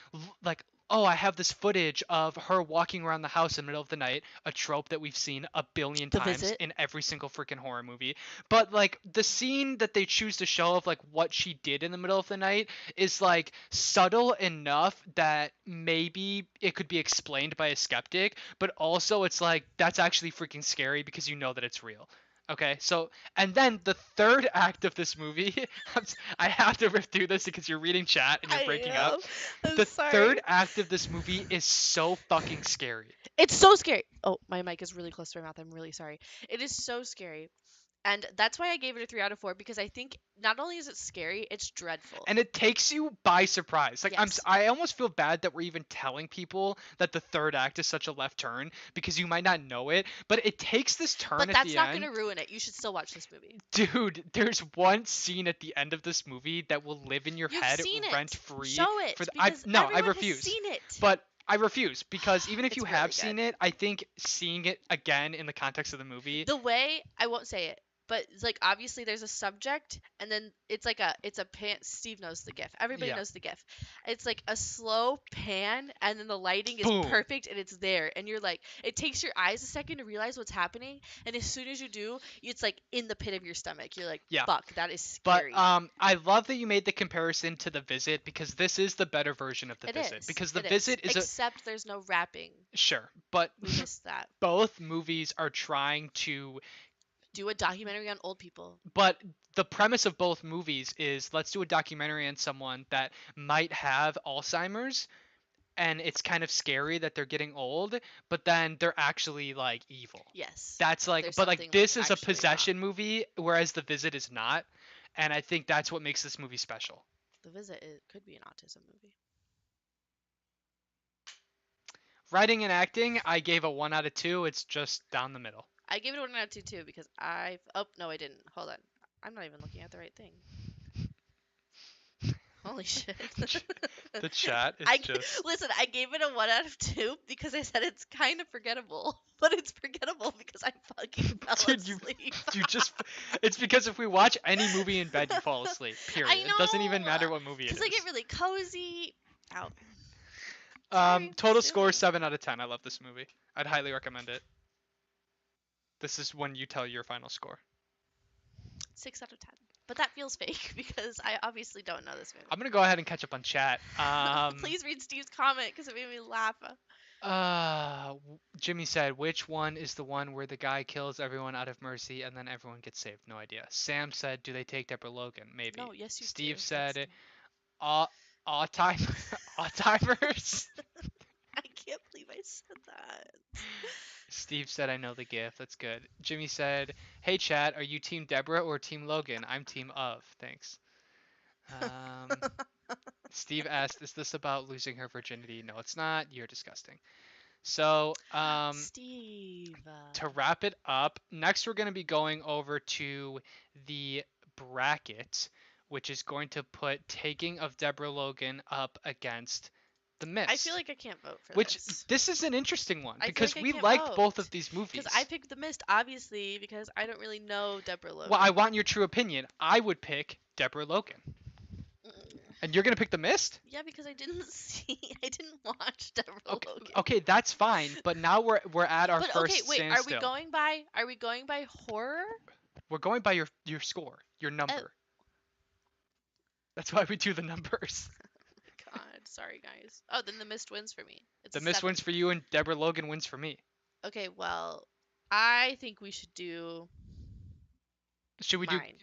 oh, I have this footage of her walking around the house in the middle of the night, a trope that we've seen a billion
The
times
Visit.
in every single freaking horror movie. But like the scene that they choose to show of like what she did in the middle of the night is like subtle enough that maybe it could be explained by a skeptic, but also it's like that's actually freaking scary because you know that it's real. Okay, so and then the third act of this movie, I have to rip through this because you're reading chat and you're
I
breaking up.
know. I'm
The third
sorry.
act of this movie is so fucking scary.
It's so scary. Oh, my mic is really close to my mouth. I'm really sorry. It is so scary. And that's why I gave it a 3 out of 4 because I think not only is it scary, it's dreadful.
And it takes you by surprise. Like
Yes.
I almost feel bad that we're even telling people that the third act is such a left turn because you might not know it, but it takes this turn
But
at
that's
the
not going
end.
to ruin it. You should still watch this movie.
Dude, there's one scene at the end of this movie that will live in your
You've
head
seen
rent
it.
free
Show
for
it
the I
because
no, I
everyone has
refuse.
seen it.
But I refuse because even if you
It's
have
really
seen
good.
it, I think seeing it again in the context of the movie,
The way I won't say it, but it's like obviously there's a subject and then it's a pan. Steve knows the gif. Everybody
yeah,
knows the gif. It's like a slow pan and then the lighting is
boom.
perfect and it's there and you're like it takes your eyes a second to realize what's happening and as soon as you do, it's like in the pit of your stomach. You're like,
Yeah.
"Fuck, that is
But
scary."
I love that you made the comparison to The Visit because this is the better version of The
It
Visit
is.
because The
It is.
Visit is a
Except there's no rapping.
sure, but
We missed that.
both movies are trying to
Do a documentary on old people.
but the premise of both movies is let's do a documentary on someone that might have Alzheimer's and it's kind of scary that they're getting old, but then they're actually like evil.
Yes.
That's like
There's
but like
something like
this is a
actually wrong.
possession movie whereas The Visit is not, and I think that's what makes this movie special.
The Visit it could be an autism movie.
Writing and acting, I gave a 1 out of 2. It's just down the middle.
I gave it a 1 out of 2 too because I. Oh no, I didn't. Hold on. I'm not even looking at the right thing. Holy shit.
The chat is
I
just
listen. I gave it a 1 out of 2 because I said it's kind of forgettable, but it's forgettable because I fucking fell
dude, you
asleep.
you just it's because if we watch any movie in bed, you fall asleep.
I
Period. It doesn't even
know
matter what movie it
because I get
is.
really cozy. Out. Sorry,
Total
sue
score
me.
7 out of 10. I love this movie. I'd highly recommend it. This is when you tell your final score.
6 out of 10. But that feels fake because I obviously don't know this movie.
I'm gonna go ahead and catch up on chat.
Please read Steve's comment because it made me laugh.
Jimmy said, which one is the one where the guy kills everyone out of mercy and then everyone gets saved? No idea. Sam said, do they take Deborah Logan? Maybe.
No, yes you do.
Steve
That's
said, uh, Alzheimer's.
I can't believe I said that.
Steve said, I know the gift. That's good. Jimmy said, hey, chat, are you Team Deborah or Team Logan? I'm Team of. Thanks. Um, Steve asked, is this about losing her virginity? No, it's not. You're disgusting. So,
Steve.
to wrap it up, next we're going to be going over to the bracket, which is going to put Taking of Deborah Logan up against The
I feel
Mist.
like I can't vote for
Which
this.
this is an interesting one
I feel
because
like I
we
can't
liked both
vote
of these
because I
movies.
picked The Mist obviously because I don't really know Deborah
Well, I
Logan.
want your true opinion. I would pick Deborah Logan.
Mm,
And you're going to pick The Mist?
yeah, because I didn't see, I didn't watch Deborah
Okay,
Logan.
okay, that's fine, but now we're at our
But okay,
first
wait,
standstill.
are we going by horror?
We're going by your score, your
Oh
number. That's why we do the numbers.
God, sorry guys. Oh, then The Mist wins for me. It's
The
a
Mist
7.
wins for you and Deborah Logan wins for me.
Okay, well, I think we should do
Should we do
Mine.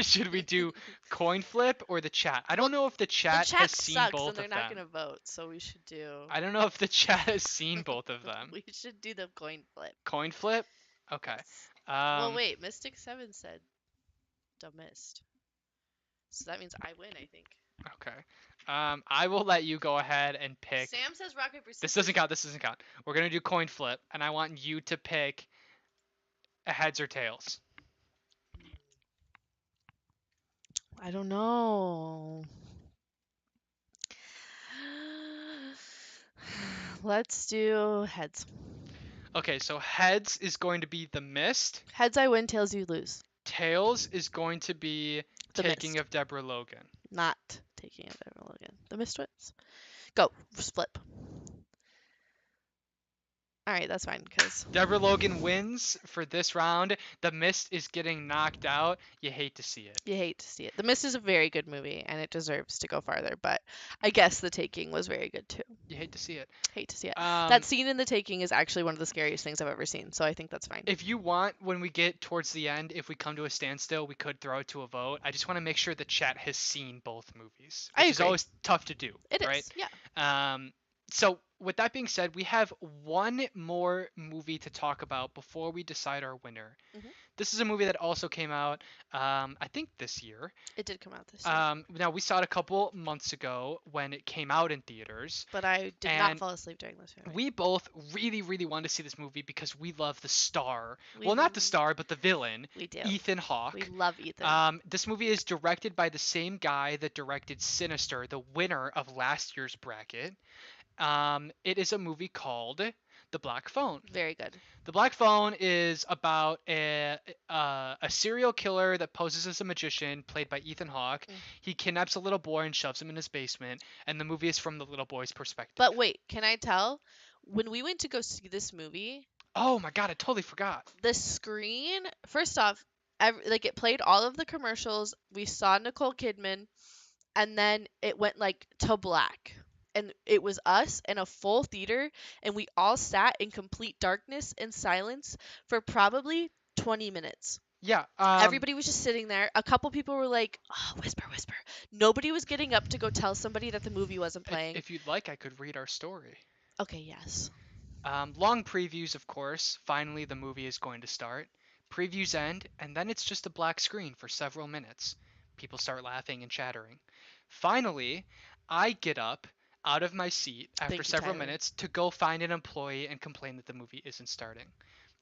should we do coin flip or the chat? I don't
Well,
know if the
the
chat has
chat
seen
sucks and
both
they're
of
not
them.
gonna vote, so we should do.
I don't know if the chat has seen both of them.
We should do the coin flip.
Coin flip? Okay.
Yes. Well,
Um,
wait. Mystic Seven said the mist, so that means I win. I think.
okay. I will let you go ahead and pick.
Sam says rock paper
This
scissors.
doesn't count. This doesn't count. We're gonna do coin flip, and I want you to pick a heads or tails.
I don't know. Let's do heads.
Okay, so heads is going to be the mist.
Heads I win, tails you lose.
Tails is going to be
The
taking
mist.
of Deborah Logan.
Not taking it ever again. The mist wins. Go. Flip. All right, that's fine because
Deborah Logan wins for this round. The mist is getting knocked out. You hate to see it.
you hate to see it. The Mist is a very good movie and it deserves to go farther, but I guess The Taking was very good too.
You hate to see it.
Hate to see it. That
Um,
scene in The Taking is actually one of the scariest things I've ever seen, so I think that's fine.
if you want, when we get towards the end, if we come to a standstill, we could throw it to a vote. I just want to make sure the chat has seen both movies,
I
which is
agree.
always tough to do,
It
right?
is. Yeah.
Um, so with that being said, we have one more movie to talk about before we decide our winner.
Hmm.
This is a movie that also came out, I think this year.
It did come out this year,
Now we saw it a couple months ago when it came out in theaters,
but I did not
and
fall asleep during this movie.
we both really, really wanted to see this movie because we love the star.
We
Well, not the star, but the villain,
we do.
Ethan
We
Hawke.
love Ethan.
This movie is directed by the same guy that directed Sinister, the winner of last year's bracket. It is a movie called The Black Phone.
Very good.
The Black Phone is about a serial killer that poses as a magician, played by Ethan Hawke.
Mm.
He kidnaps a little boy and shoves him in his basement, and the movie is from the little boy's perspective.
But wait, can I tell? When we went to go see this movie,
Oh my god, I totally forgot.
the screen, first off, like it played all of the commercials. We saw Nicole Kidman, and then it went like to black. And it was us in a full theater, and we all sat in complete darkness and silence for probably 20 minutes.
Yeah,
Everybody was just sitting there. A couple people were like, oh, whisper, whisper. Nobody was getting up to go tell somebody that the movie wasn't playing.
if you'd like, I could read our story.
Okay, yes.
Long previews, of course. Finally, the movie is going to start. Previews end, and then it's just a black screen for several minutes. People start laughing and chattering. Finally, I get up out of my seat after
Thank you,
several
Tyler.
minutes to go find an employee and complain that the movie isn't starting.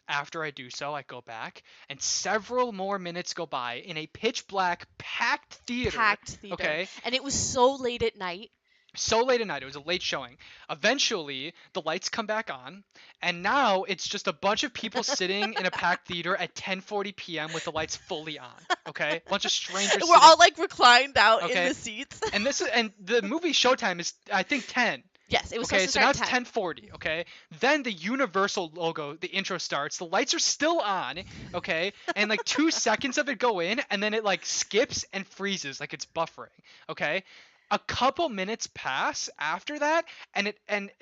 After I do so, I go back, and several more minutes go by in a pitch black, packed theater.
Packed theater.
Okay,
And it was so late at night.
so late at night. It was a late showing. Eventually, the lights come back on, and now it's just a bunch of people sitting in a packed theater at 10:40 p.m. with the lights fully on. Okay, a bunch of strangers
We're
sitting.
all like reclined out in
Okay.
the seats.
And the movie showtime is I think 10.
Yes, it was
Okay,
supposed to
so now
start
it's
at 10.
10:40. Okay, then the Universal logo, the intro starts. The lights are still on. Okay, and like 2 seconds of it go in, and then it like skips and freezes, like it's buffering. Okay, a couple minutes pass after that, and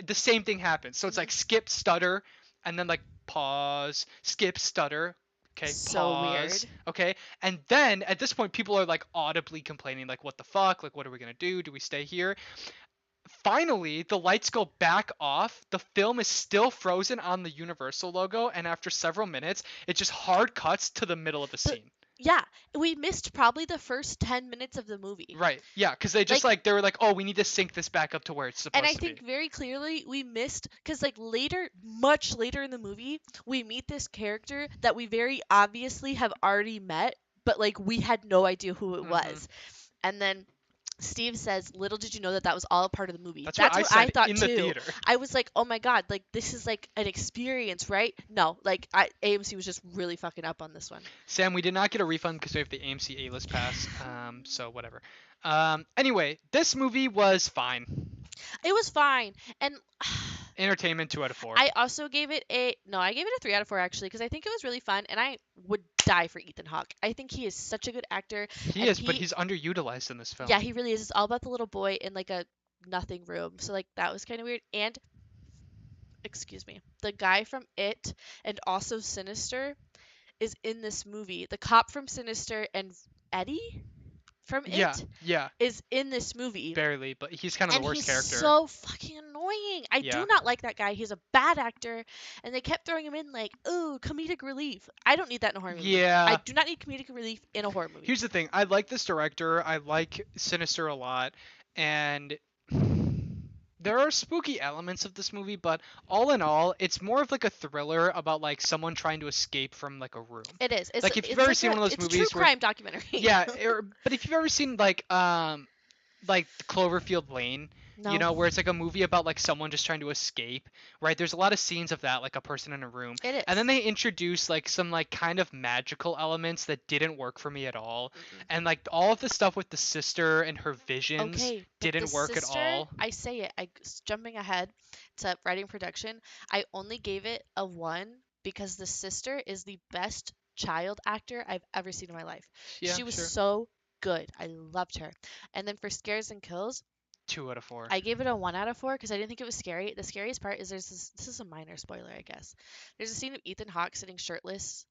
the same thing happens. So it's like skip, stutter, and then like pause, skip, stutter. Okay,
So weird.
pause. Okay, and then at this point, people are like audibly complaining, like, "What the fuck? Like, what are we gonna do? Do we stay here?" Finally, the lights go back off. The film is still frozen on the Universal logo, and after several minutes, it just hard cuts to the middle of the
The,
scene.
yeah, we missed probably the first 10 minutes of the movie.
Right. Yeah, because they just
Like,
they were like, oh, we need to sync this back up to where it's
and
supposed
I
to
think
be.
very clearly we missed because like later, much later in the movie, we meet this character that we very obviously have already met, but like we had no idea who it
Mhm.
was. And then Steve says, "Little did you know that that was all a part of the movie."
That's
That's
what I
what I
said
thought
in the
too.
theater.
I was like, "Oh my god, like this is like an experience, right?" No, like AMC was just really fucking up on this one.
Sam, we did not get a refund because we have the AMC A-list pass. So whatever. Anyway, this movie was fine.
It was fine, and
Entertainment 2 out of 4.
I also gave it a no. I gave it a 3 out of 4 actually because I think it was really fun, and I would die for Ethan Hawke. I think he is such a good actor,
He
and
is, but he's underutilized in this film.
yeah, he really is. It's all about the little boy in like a nothing room, so like that was kind of weird. And excuse me, the guy from It and also Sinister is in this movie. The cop from Sinister and Eddie from
Yeah,
It
yeah,
is in this movie.
barely, but he's kind of the
And
worst
he's
character.
so fucking annoying. I do
Yeah.
not like that guy. He's a bad actor. And they kept throwing him in like, oh, comedic relief. I don't need that in a horror movie. I
Yeah.
do not need comedic relief in a horror movie.
Here's the thing. I like this director. I like Sinister a lot, and there are spooky elements of this movie, but all in all, it's more of like a thriller about like someone trying to escape from like a room.
It is. It's
Like if you've
it's
ever
like
seen one of those
it's a true
movies where
crime documentary.
yeah, but if you've ever seen like Cloverfield Lane, you
No,
know, where it's like a movie about like someone just trying to escape, right? There's a lot of scenes of that, like a person in a room.
it
And then
is.
they introduce like some like kind of magical elements that didn't work for me at all.
Mm-mm.
And like all of the stuff with the sister and her visions
Okay, but the
didn't work at
sister,
all.
I say it, jumping ahead to writing production, I only gave it a 1 because the sister is the best child actor I've ever seen in my life.
Yeah,
She was
sure.
so good. I loved her. And then for scares and kills,
2 out of 4.
I gave it a 1 out of 4 because I didn't think it was scary. The scariest part is this is a minor spoiler, I guess. There's a scene of Ethan Hawke sitting shirtless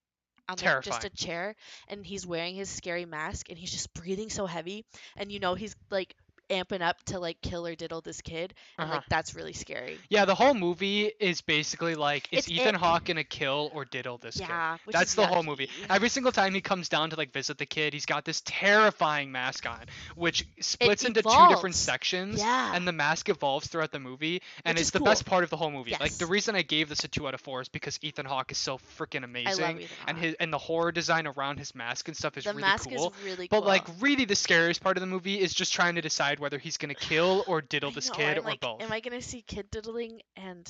on like just
Terrifying.
a chair, and he's wearing his scary mask, and he's just breathing so heavy, and you know he's like amping up to like kill or diddle this kid, and
Uh-huh.
like that's really scary.
Yeah, the whole movie is basically like, is
It's
Ethan
it.
Hawke gonna kill or diddle this kid?
Yeah, which is
That's the whole movie.
yucky.
Every single time he comes down to like visit the kid, he's got this terrifying mask on, which
It
splits into 2 different
evolves.
sections,
Yeah,
and the mask evolves throughout the movie, and
which is
it's the
cool.
best part of the whole movie. Like the
Yes,
reason I gave this a 2 out of 4 is because Ethan Hawke is so freaking
I love
amazing,
Ethan
and
Hawke.
the horror design around his mask and stuff is
The
really
mask is
cool.
really
But like
cool.
really the scariest part of the movie is just trying to decide whether he's gonna kill or diddle
I
this
know.
kid
I'm
or
like,
both.
am I gonna see kid diddling? And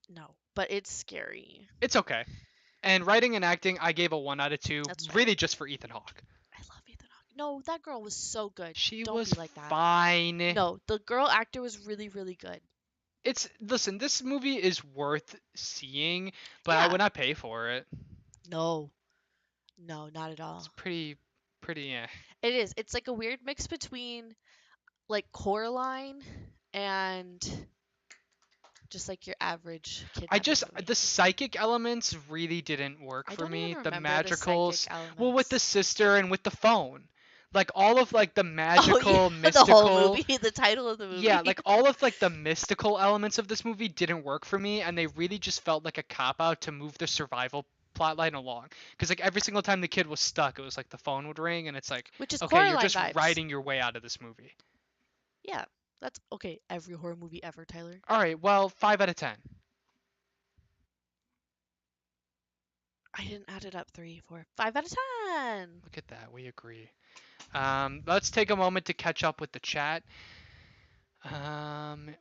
no, but it's scary.
It's okay. And writing and acting, I gave a 1 out of 2,
That's fair.
really just for Ethan Hawke.
I love Ethan Hawke. No, that girl was so good.
She
Don't be
was
like that.
fine.
No, the girl actor was really, really good.
Listen, this movie is worth seeing, but I
Yeah.
would not pay for it.
No, no, not at
It's
all.
pretty yeah.
It is. It's like a weird mix between like Coraline and just like your average kidnapping movie.
The psychic elements really didn't work
I
for
don't even
me. The
remember the psychic
magicals, well, with the
elements.
sister and with the phone, like all of like the
Oh yeah,
magical,
the whole
mystical.
movie, the title of the
Yeah,
movie.
like all of like the mystical elements of this movie didn't work for me, and they really just felt like a cop out to move the survival plotline along. Because like every single time the kid was stuck, it was like the phone would ring, and it's like,
Which is
okay, you're
Coraline
just
vibes.
writing your way out of this movie.
Yeah, that's okay. Every horror movie ever, Tyler.
All right, well, 5 out of 10.
I didn't add it up. 3, 4, 5 out of 10.
Look at that, we agree. Let's take a moment to catch up with the chat.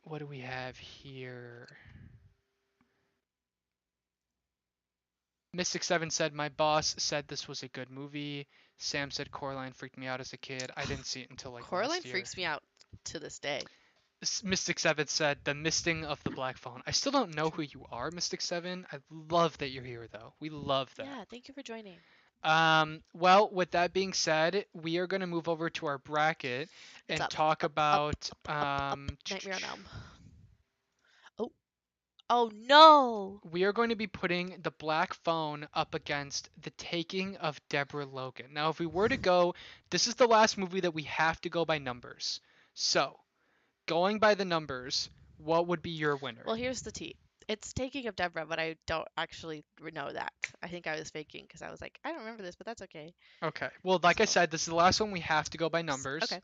What do we have here? Mystic7 said, my boss said this was a good movie. Sam said Coraline freaked me out as a kid. I didn't see it until like
Coraline
last year.
freaks me out to this day.
Mystic7 said, the misting of the black phone. I still don't know who you are, Mystic7. I love that you're here, though. We love that.
Yeah, thank you for joining.
Well, with that being said, we are going to move over to our bracket
It's
and
up,
talk
up, up,
about
up. Nightmare on Elm. Oh, oh no!
we are going to be putting the black phone up against the taking of Deborah Logan. Now, if we were to go, this is the last movie that we have to go by numbers. So, going by the numbers, what would be your winner?
Well, here's the tea. It's Taking of Deborah, but I don't actually know that. I think I was faking because I was like, I don't remember this, but that's okay.
Okay. Well, like I
So,
said, this is the last one we have to go by numbers.
okay.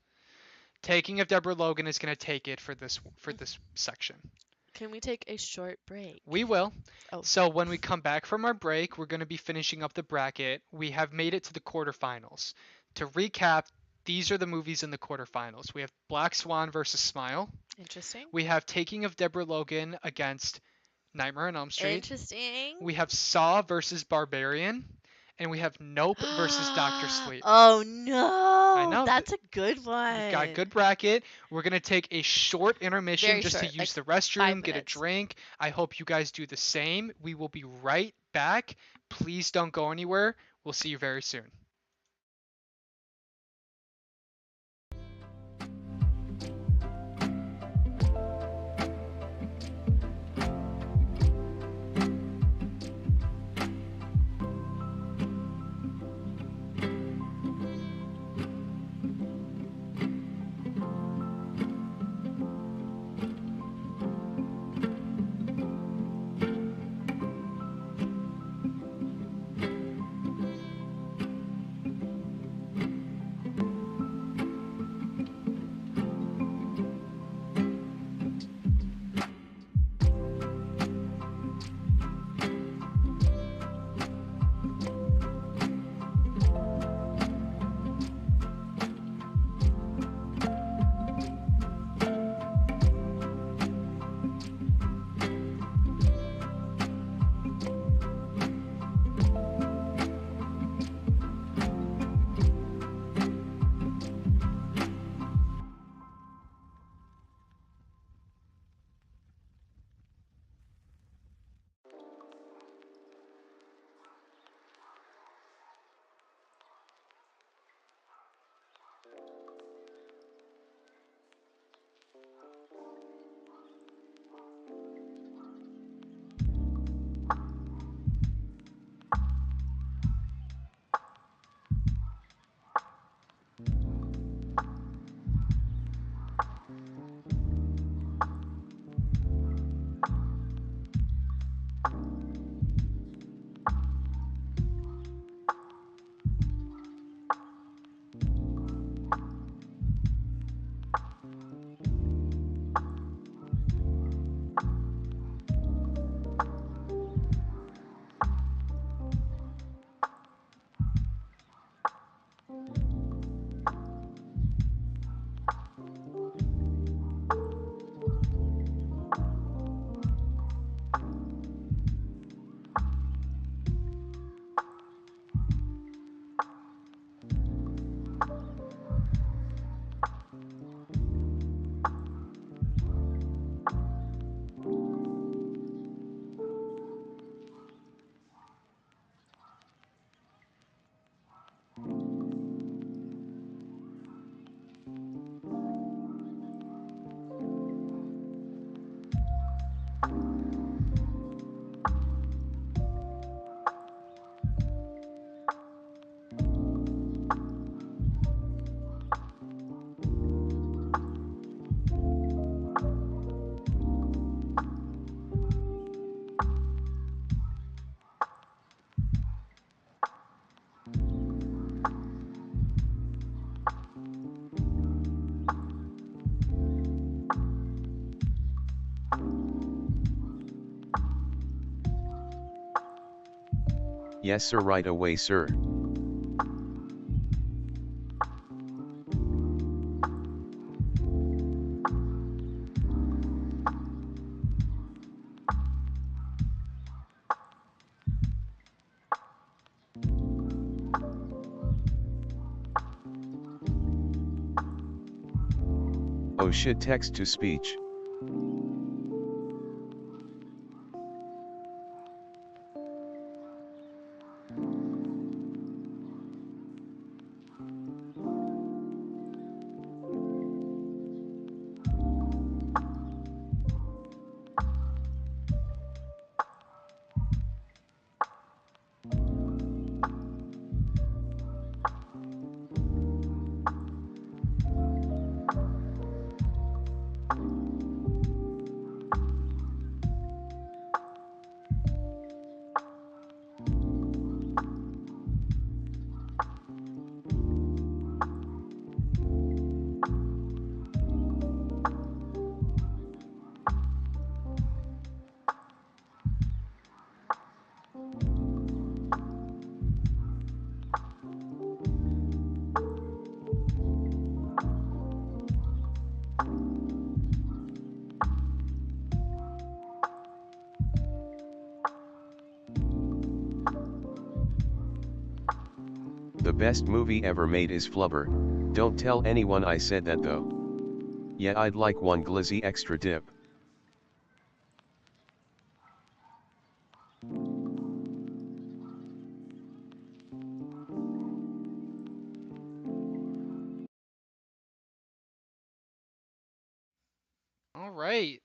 Taking of Deborah Logan is going to take it for this
Mhm.
section.
Can we take a short break?
We will.
Oh,
So when we come back from our break, we're going to be finishing up the bracket. We have made it to the quarterfinals. To recap, these are the movies in the quarterfinals. We have Black Swan versus Smile.
interesting.
We have Taking of Deborah Logan against Nightmare on Elm Street.
Interesting.
We have Saw versus Barbarian. And we have Nope versus Doctor Sleep.
Oh no!
I know.
That's a good
We've
one.
got a good bracket. We're going to take a short intermission
Very
just to
short,
use
like
the restroom,
5
get a
minutes.
drink. I hope you guys do the same. We will be right back. Please don't go anywhere. We'll see you very soon.
Yes sir, right away sir. Oh shit, text to speech. The best movie ever made is Flubber. Don't tell anyone I said that though. Yeah, I'd like one glizzy extra dip.
All right.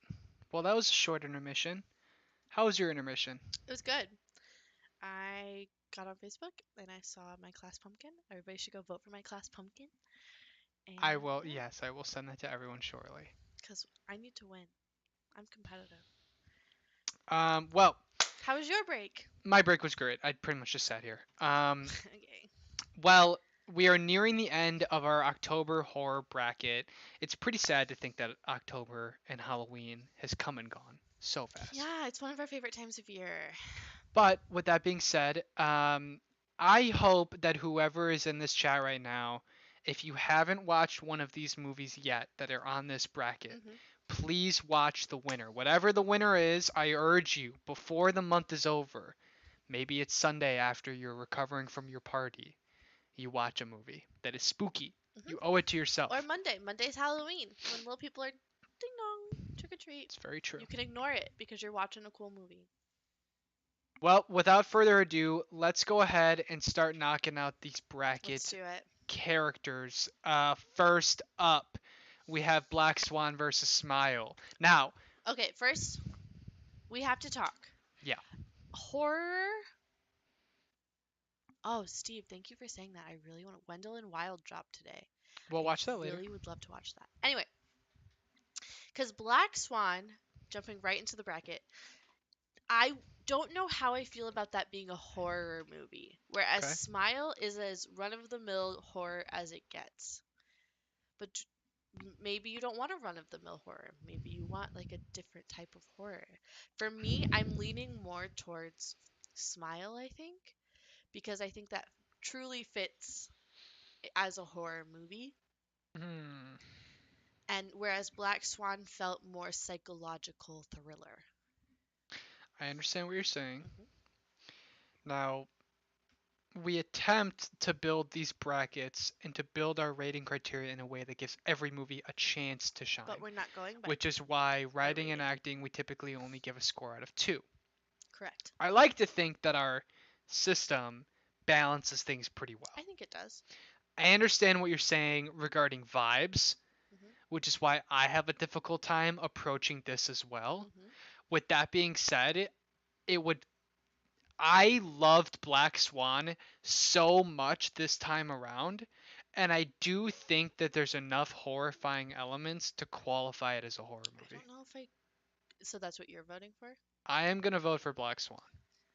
Well, that was a short intermission. How was your intermission?
It was good. I got on Facebook and I saw my class pumpkin. Everybody should go vote for my class pumpkin.
I
And
will,
yeah,
yes, I will send that to everyone shortly.
because I need to win. I'm competitive.
Well,
How was your break?
my break was great. I pretty much just sat here.
Okay.
Well, we are nearing the end of our October horror bracket. It's pretty sad to think that October and Halloween has come and gone so fast.
Yeah, it's one of our favorite times of year.
But with that being said, I hope that whoever is in this chat right now, if you haven't watched one of these movies yet that are on this bracket,
Hmm.
please watch the winner. Whatever the winner is, I urge you, before the month is over, maybe it's Sunday after you're recovering from your party, you watch a movie that is spooky.
Hmm.
You owe it to
Or
yourself.
Monday. Monday's Halloween when little people are ding dong, trick or treat.
It's very true.
You can ignore it because you're watching a cool movie.
Well, without further ado, let's go ahead and start knocking out these
Let's
bracket
do it.
characters. First up, we have Black Swan versus Smile. Now,
Okay, first we have to talk.
yeah,
Horror. Oh, Steve, thank you for saying that. I really want to. Wendell and Wild dropped today.
we'll
I
watch that later.
really would love to watch that. Anyway, because Black Swan, jumping right into the bracket, I don't know how I feel about that being a horror movie, whereas
Okay.
Smile is as run of the mill horror as it gets. But maybe you don't want a run of the mill horror. Maybe you want like a different type of horror. For me, I'm leaning more towards Smile, I think, because I think that truly fits as a horror movie.
Hmm.
And whereas Black Swan felt more psychological thriller.
I understand what you're saying.
Hmm.
Now, we attempt to build these brackets and to build our rating criteria in a way that gives every movie a chance to
But
shine,
we're not going
which is why
by
writing and
rating.
acting we typically only give a score out of 2.
Correct.
I like to think that our system balances things pretty
I
well.
think it does.
I understand what you're saying regarding vibes,
Mhm.
which is why I have a difficult time approaching this as well.
Mhm.
With that being said, it would I loved Black Swan so much this time around, and I do think that there's enough horrifying elements to qualify it as a horror
I
movie.
don't know if I. So that's what you're voting for?
I am going to vote for Black Swan.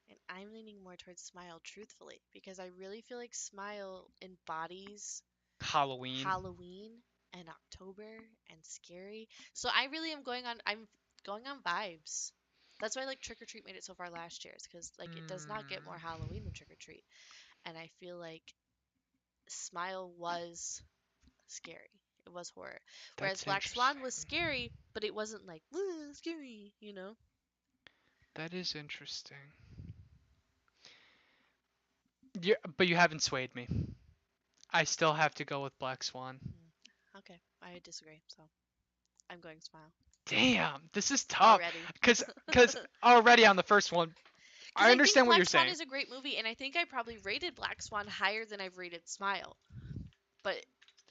And I'm leaning more towards Smile, truthfully, because I really feel like Smile embodies
Halloween.
Halloween and October and scary. So I really am going on. I'm going on vibes. That's why like Trick or Treat made it so far last year, is because like it does not get more
Mm,
Halloween than Trick or Treat, and I feel like Smile was scary. It was horror, whereas
that's
Black Swan
interesting.
was scary, but it wasn't like scary, you know.
That is interesting. Yeah, but you haven't swayed me. I still have to go with Black Swan.
Okay, I disagree. So I'm going Smile
Damn, this is tough.
already.
Cause already on the first one,
Because
I
I think
understand what
Black
you're
Swan
saying.
is a great movie, and I think I probably rated Black Swan higher than I've rated Smile. But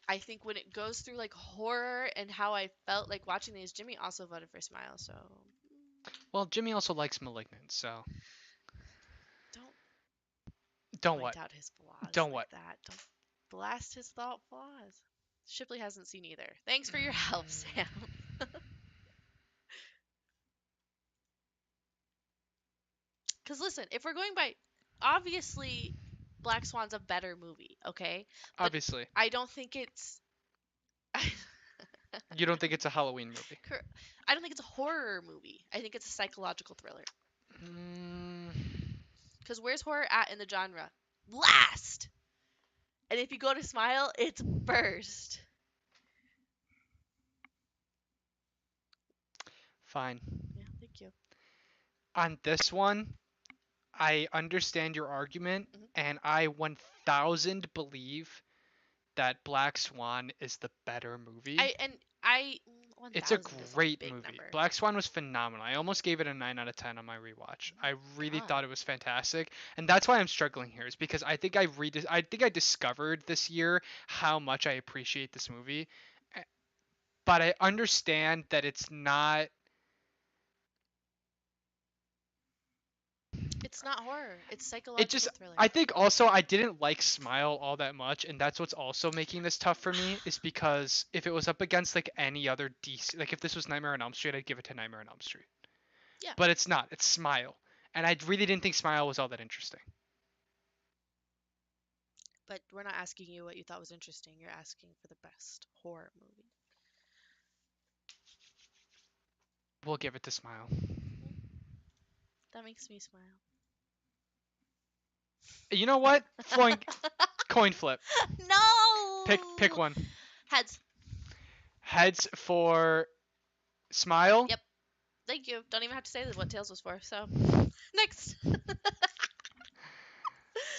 I think when it goes through like horror and how I felt like watching these, Jimmy also voted for Smile, so
Well, Jimmy also likes Malignant, so
don't
don't
point
what?
out his flaws
Don't
like
what?
that. Don't blast his thought flaws. Shipley hasn't seen either. Thanks for your help,
Mm,
Sam. Because listen, if we're going by, obviously, Black Swan's a better movie, okay? But
obviously,
I don't think it's.
you don't think it's a Halloween movie.
I don't think it's a horror movie. I think it's a psychological thriller.
Mm,
Because where's horror at in the genre? Last! And if you go to Smile, it's first.
fine.
Yeah, thank you.
On this one, I understand your argument,
Hmm.
and I 1000 believe that Black Swan is the better movie.
I 1,000
It's a
is a
great
big
movie.
number.
Black Swan was phenomenal. I almost gave it a 9 out of 10 on my rewatch.
Oh
I
my
really
god.
thought it was fantastic. And that's why I'm struggling here is because I think I discovered this year how much I appreciate this movie. Eh, But I understand that it's not
It's not horror. It's
it just
psychological thriller.
I think also I didn't like Smile all that much, and that's what's also making this tough for me is because if it was up against like any other DC, like if this was Nightmare on Elm Street, I'd give it to Nightmare on Elm Street.
Yeah,
But it's not. It's Smile, and I really didn't think Smile was all that interesting.
but we're not asking you what you thought was interesting. You're asking for the best horror movie.
We'll give it to Smile.
Mm, that makes me smile.
You know what? Floink, coin flip. Pick
No!
one.
Heads.
Heads for Smile.
Yep. Thank you. Don't even have to say what Tails was for. So, next.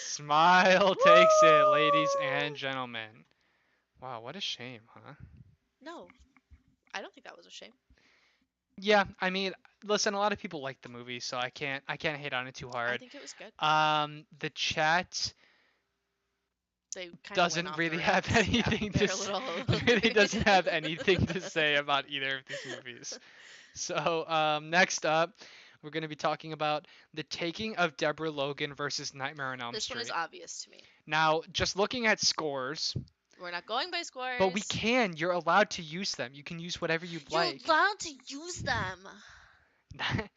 Smile takes it, ladies and
Woo!
gentlemen. Wow, what a shame, huh?
No, I don't think that was a shame.
Yeah, I mean, listen, a lot of people like the movie, so I can't hate on it too
I
hard.
think it was good.
The chat
They kind of went
doesn't
off the
really have
rails. Yeah,
anything to
they're a little.
really doesn't have anything to say about either of these movies. So next up, we're going to be talking about The Taking of Deborah Logan versus Nightmare on Elm
This one is
Street.
obvious to me.
Now, just looking at scores,
We're not going by
but we
scores.
can. You're allowed to use them. You can use whatever you
You're
like.
allowed to use them.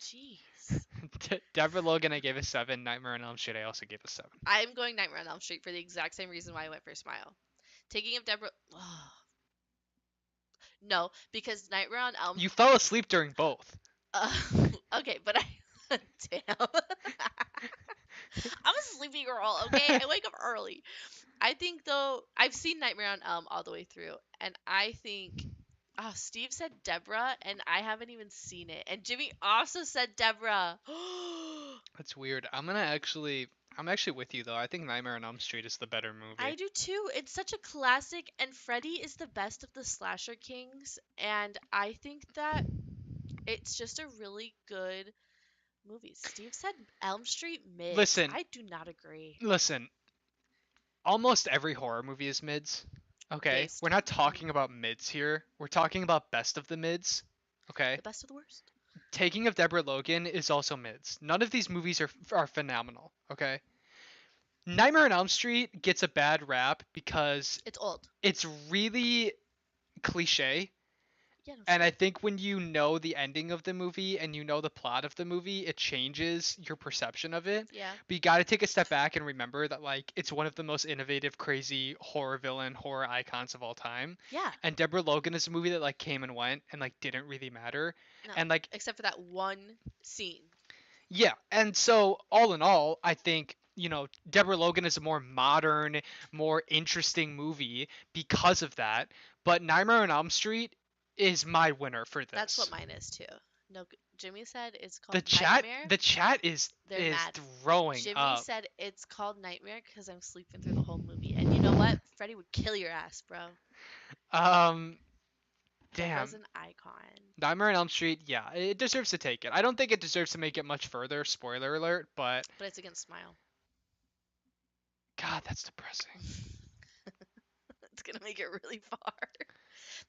Jeez.
Deborah Logan, I gave a 7. Nightmare on Elm Street, I also gave a 7.
I'm going Nightmare on Elm Street for the exact same reason why I went for Smile. Taking of Deborah. Oh, no, because Nightmare on Elm.
You fell asleep during both.
Uh, okay, but I. Damn. I'm a sleepy girl, okay? I wake up early. I think though I've seen Nightmare on Elm all the way through, and I think Steve said Deborah, and I haven't even seen it. And Jimmy also said Deborah.
That's weird. I'm actually with you though. I think Nightmare on Elm Street is the better
I
movie.
do too. It's such a classic, and Freddy is the best of the slasher kings, and I think that it's just a really good movie. Steve said Elm Street mid.
Listen,
I do not agree.
listen. almost every horror movie is mids. Okay, we're
Based.
not talking about mids here. We're talking about best of the mids. Okay,
The best of the worst.
Taking of Deborah Logan is also mids. None of these movies are phenomenal. Okay, Nightmare on Elm Street gets a bad rap because
It's old.
it's really cliche.
Yeah, no
And I
shit.
think when you know the ending of the movie and you know the plot of the movie, it changes your perception of it.
Yeah.
But you got to take a step back and remember that like it's one of the most innovative, crazy horror villain, horror icons of all time.
Yeah.
And Deborah Logan is a movie that like came and went and like didn't really matter.
No.
And like
Except for that one scene.
yeah, and so all in all, I think Deborah Logan is a more modern, more interesting movie because of that. But Nightmare on Elm Street is my winner for
That's what
this.
mine is too. No, Jimmy said it's
The
called
chat,
Nightmare.
the chat is
They're
is
mad.
throwing
Jimmy
up.
said it's called Nightmare because I'm sleeping through the whole movie. And you know what? Freddie would kill your ass, bro.
Um,
Deborah's
damn.
an icon.
Nightmare on Elm Street, yeah, it deserves to take it. I don't think it deserves to make it much further. Spoiler alert, but
But it's against Smile.
God, that's depressing.
It's gonna make it really far.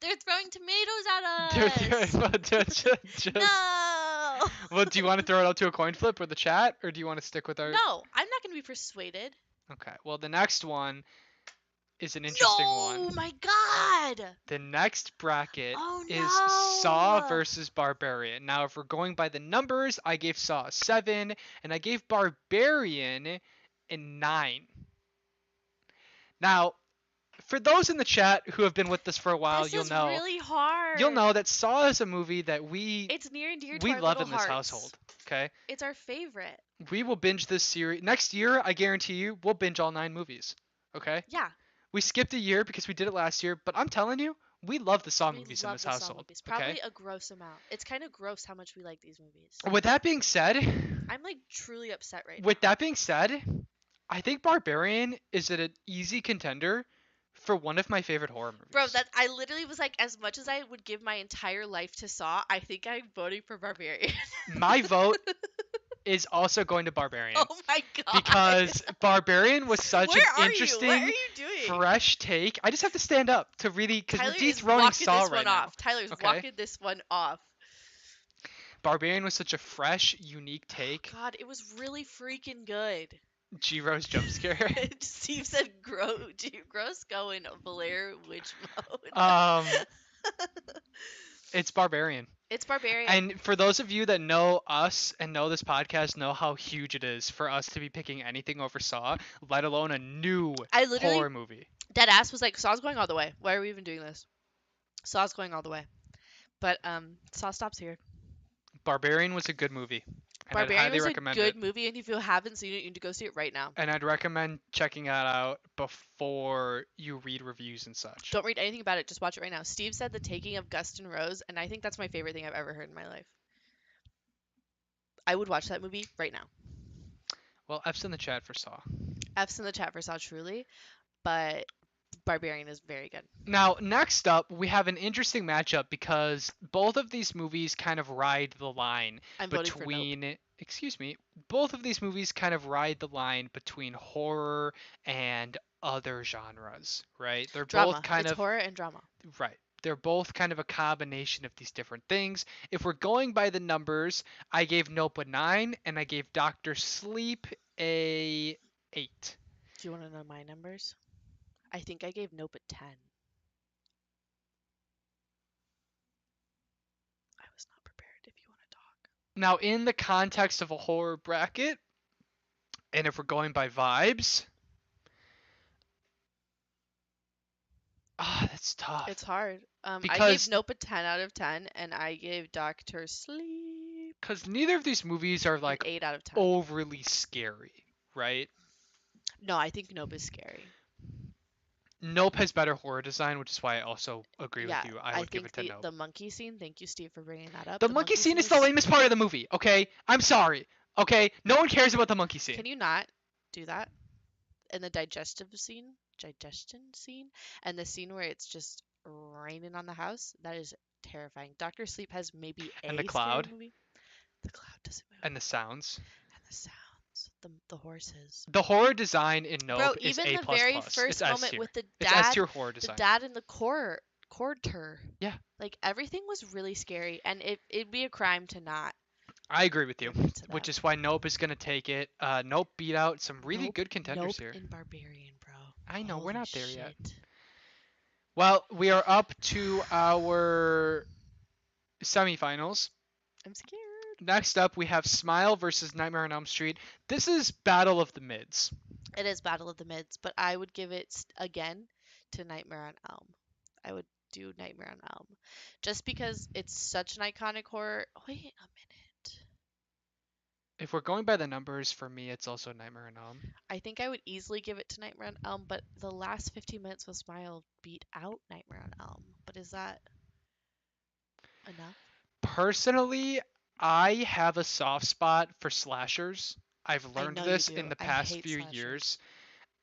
They're throwing tomatoes
Just,
at us. No.
well, do you want to throw it out to a coin flip or the chat, or do you want to stick with our?
No, I'm not gonna be persuaded.
Okay. Well, the next one is an interesting one.
No, my God.
The next bracket
Oh
is Saw
no.
versus Barbarian. Now, if we're going by the numbers, I gave Saw a 7, and I gave Barbarian a 9. Now, for those in the chat who have been with us for a while,
This is really
you'll
hard.
know that Saw is a movie that we
It's near and dear to
we
our
love
little
in this
hearts.
household. Okay,
It's our favorite.
we will binge this series next year. I guarantee you, we'll binge all 9 movies. Okay,
Yeah,
we skipped a year because we did it last year, but I'm telling you, we love the Saw
we
movies in
love
this
the Saw
household.
movies.
Okay.
Probably a gross amount. It's kind of gross how much we like these movies.
With that being said,
I'm like truly upset right
with
now.
that being said, I think Barbarian is an easy contender for one of my favorite horror
Bro,
movies.
that I literally was like, as much as I would give my entire life to Saw, I think I'm voting for Barbarian.
My vote is also going to Barbarian
Oh my God.
because Barbarian was such an
Where are you? What are
interesting,
you doing?
fresh take. I just have to stand up to really because we're
Tyler is
dethrowing
walking
Saw
this
right
one
now.
off. Tyler's
Okay,
walking this one off.
Barbarian was such a fresh, unique take.
God, it was really freaking good.
GRose jump scare.
Steve said, "Gross going Blair Witch mode."
um, it's Barbarian.
It's Barbarian.
And for those of you that know us and know this podcast, know how huge it is for us to be picking anything over Saw, let alone a new
I literally,
horror movie.
dead ass was like, "Saw's going all the way. Why are we even doing this?" Saw's going all the way. But Saw stops here.
Barbarian was a good movie, and I'd
Barbarian
highly
was a
recommend
good
it.
movie, and if you haven't seen it, you need to go see it right now.
And I'd recommend checking that out before you read reviews and such.
Don't read anything about it. Just watch it right now. Steve said The Taking of Gustin Rose, and I think that's my favorite thing I've ever heard in my life. I would watch that movie right now.
Well, F's in the chat for Saw.
F's in the chat for Saw truly, but Barbarian is very good.
Now, next up, we have an interesting matchup because both of these movies kind of ride the line
I'm voting for Nope.
between, excuse me, both of these movies kind of ride the line between horror and other genres, right? They're
Drama.
both kind
It's
of
horror and drama.
right. They're both kind of a combination of these different things. If we're going by the numbers, I gave Nope a 9 and I gave Doctor Sleep a 8.
Do you want to know my numbers? I think I gave Nope a 10. I was not prepared if you want to talk.
Now, in the context of a horror bracket, and if we're going by vibes, that's tough.
It's hard. I gave
Because-
Nope a 10 out of 10, and I gave Doctor Sleep
Because neither of these movies are
an
like
8 out of 10.
overly scary, right?
No, I think Nope is scary.
Nope has better horror design, which is why I also agree
Yeah,
with you. I would give it
think
to Nope.
the monkey scene. Thank you, Steve, for bringing that up.
The monkey scene is the lamest part of the movie, okay? I'm sorry, okay? No one cares about the monkey scene.
Can you not do that? And the digestion scene, and the scene where it's just raining on the house. That is terrifying. Doctor Sleep has maybe
And the
a
cloud.
scary movie. The cloud doesn't move.
And the sounds.
And the sounds. ones, the horses.
The horror design in
Bro,
Nope is
even
A
the
plus
very
plus. It's
first
S
moment
tier.
with the
It's S
dad,
tier horror
the
design.
dad in the quarter.
Yeah,
Like everything was really scary, and it'd be a crime to not
I agree with you.
give it to
Which
them.
is why Nope is gonna take it. Nope beat out some really
Nope,
good contenders
nope,
here.
in Barbarian, bro.
I know we're
Holy
not there yet.
shit.
Well, we are up to our semifinals.
I'm scared.
Next up, we have Smile versus Nightmare on Elm Street. This is Battle of the Mids.
It is Battle of the Mids, but I would give it again to Nightmare on Elm. I would do Nightmare on Elm, just because it's such an iconic horror. Wait a minute.
If we're going by the numbers, for me, it's also Nightmare on Elm.
I think I would easily give it to Nightmare on Elm, but the last 15 minutes of Smile beat out Nightmare on Elm. But is that enough?
Personally, I have a soft spot for slashers. I've
I
learned
know you
this in
do.
the
I
past
hate
few
slashers.
years.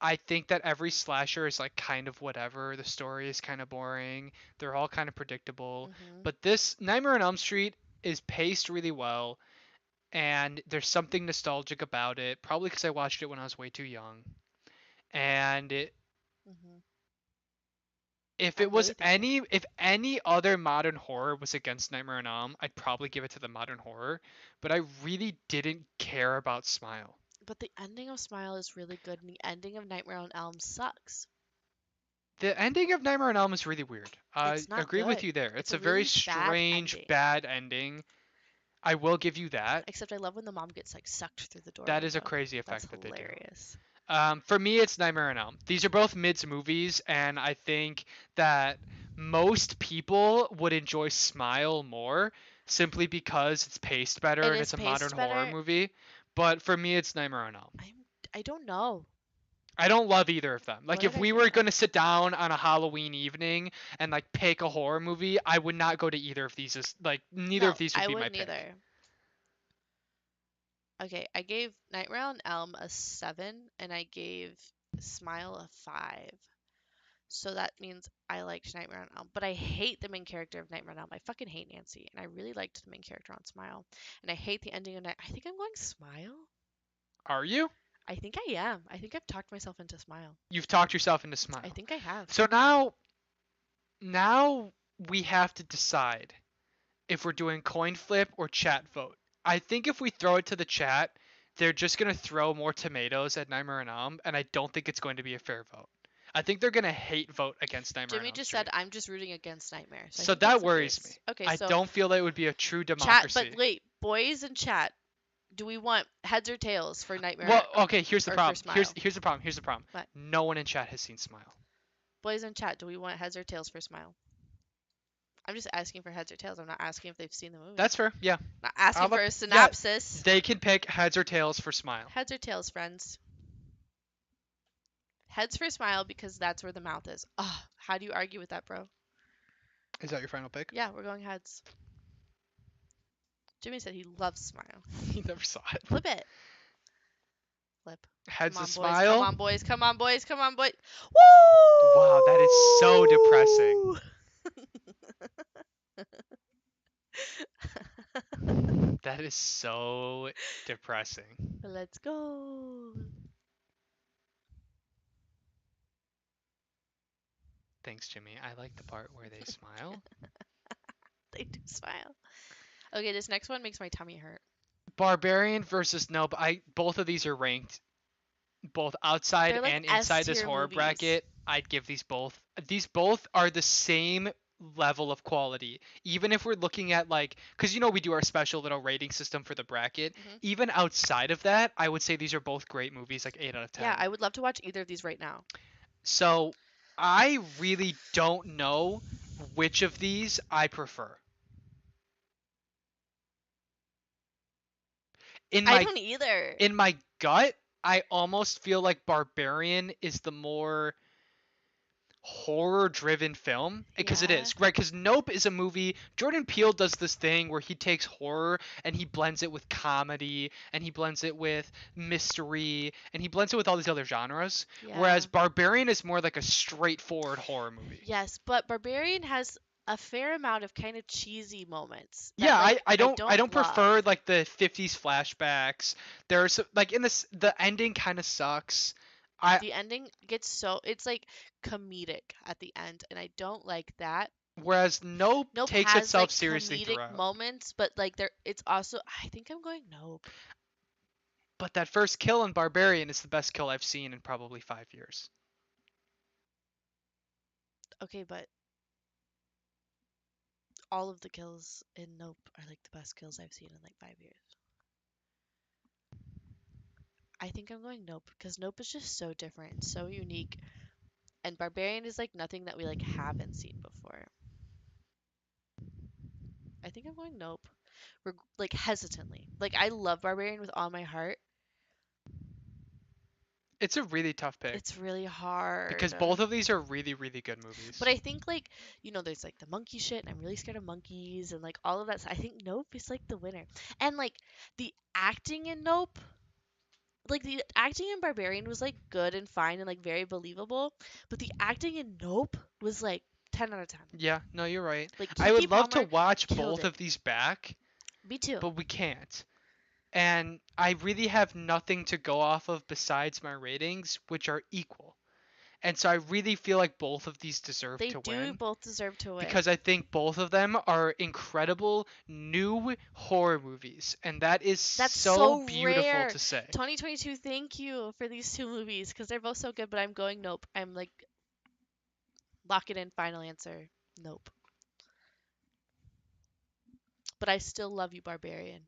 I think that every slasher is like kind of whatever. The story is kind of boring. They're all kind of predictable.
Hmm.
But this Nightmare on Elm Street is paced really well, and there's something nostalgic about it. Probably because I watched it when I was way too young. And
Hmm.
if it
I'm
was
really thinking.
if any other modern horror was against Nightmare on Elm, I'd probably give it to the modern horror. But I really didn't care about Smile.
But the ending of Smile is really good, and the ending of Nightmare on Elm sucks.
The ending of Nightmare on Elm is really weird. I
It's not
agree with
good.
you there.
It's
It's
a
a very
really bad
strange,
ending.
bad ending. I will give you that.
Except I love when the mom gets like sucked through the door
That is a
window.
crazy
That's
effect that they do.
hilarious.
For me, it's Nightmare on Elm. These are both mids movies, and I think that most people would enjoy Smile more simply because it's paced better
It
and
is
it's a modern
paced
horror
better.
movie. But for me, it's Nightmare on Elm.
I don't know.
I don't love either of them. Like
What did
if
I
we
give
were
them?
gonna sit down on a Halloween evening and like pick a horror movie, I would not go to either of these. As, like neither of
No,
these would
I
be my
wouldn't
pick.
either. Okay, I gave Nightmare on Elm a 7 and I gave Smile a 5. So that means I liked Nightmare on Elm, but I hate the main character of Nightmare on Elm. I fucking hate Nancy, and I really liked the main character on Smile. And I hate the ending of Night. I think I'm going Smile.
Are you?
I think I am. I think I've talked myself into Smile.
You've talked yourself into
I
Smile.
think I have.
So now we have to decide if we're doing coin flip or chat vote. I think if we throw it to the chat, they're just gonna throw more tomatoes at Nightmare on Elm, and I don't think it's going to be a fair vote. I think they're gonna hate vote against Nightmare on
Jimmy
Elm
just said
Street.
I'm just rooting against Nightmare, so I
So
think
that
that's the
worries me.
case. Okay,
I
so
don't feel that it would be a true
chat, but
democracy.
wait, boys in chat, do we want heads or tails for
Well,
Nightmare
okay, here's the
or for
problem.
Smile?
Here's the problem. Here's the problem.
What?
No one in chat has seen Smile.
Boys in chat, do we want heads or tails for Smile? I'm just asking for heads or tails. I'm not asking if they've seen the movie.
That's fair. Yeah.
Not asking for a
Yeah,
synopsis.
they can pick heads or tails for Smile.
Heads or tails, friends? Heads for Smile because that's where the mouth is. Ah, how do you argue with that, bro?
Is that your final pick?
Yeah, we're going heads. Jimmy said he loves Smile.
He never saw it.
Flip it. Flip.
Heads
Come
to
on, boys. Come
Smile.
on, boys. Come on, boys. Come on, boys.
Wow, that is so depressing.
Woo!
That is so depressing.
Let's go.
Thanks, Jimmy. I like the part where they smile.
They do smile. Okay, this next one makes my tummy hurt.
Barbarian versus Nope. Both of these are ranked both outside
They're like
and
S
inside this
tier
horror
movies.
bracket. I'd give these both. These both are the same level of quality. Even if we're looking at like, because we do our special little rating system for the bracket.
Mhm.
Even outside of that, I would say these are both great movies, like 8 out of 10.
Yeah, I would love to watch either of these right now.
So I really don't know which of these I prefer.
I don't either.
In my gut, I almost feel like Barbarian is the more horror driven film because it
Yeah.
is, right? Because Nope is a movie. Jordan Peele does this thing where he takes horror and he blends it with comedy and he blends it with mystery and he blends it with all these other genres.
Yeah.
Whereas Barbarian is more like a straightforward horror movie.
Yes, but Barbarian has a fair amount of kind of cheesy moments that
Yeah, I,
like
I
I
don't I
don't
don't
love.
prefer like the 50s flashbacks. There's like in this the ending kind of sucks. I
The ending gets so it's like comedic at the end, and I don't like that.
Whereas Nope
Nope
takes
has
itself
like
seriously
comedic
throughout.
moments, but like there it's also I think I'm going Nope.
But that first kill in Barbarian is the best kill I've seen in probably 5 years.
Okay, but all of the kills in Nope are like the best kills I've seen in like 5 years. I think I'm going Nope because Nope is just so different and so unique, and Barbarian is like nothing that we like haven't seen before. I think I'm going Nope. Like hesitantly. Like I love Barbarian with all my heart.
It's a really tough pick
It's really hard.
because both of these are really, really good
But
movies.
I think like, there's like the monkey shit and I'm really scared of monkeys and like all of that. I think Nope is like the winner. And like the acting in Nope, like the acting in Barbarian was like good and fine and like very believable, but the acting in Nope was like 10 out of 10.
Yeah, no, you're right.
Like
I
Kiki
would love to
Palmer
watch
killed
both
it.
of these back,
Me too.
but we can't. And I really have nothing to go off of besides my ratings, which are equal. And so I really feel like both of these deserve
They
to
do
win
both deserve to win.
because I think both of them are incredible new horror movies. And that is
That's
so
so
beautiful
rare.
to say.
2022, thank you for these two movies because they're both so good, but I'm going Nope. I'm like, lock it in, final answer. Nope. But I still love you, Barbarian.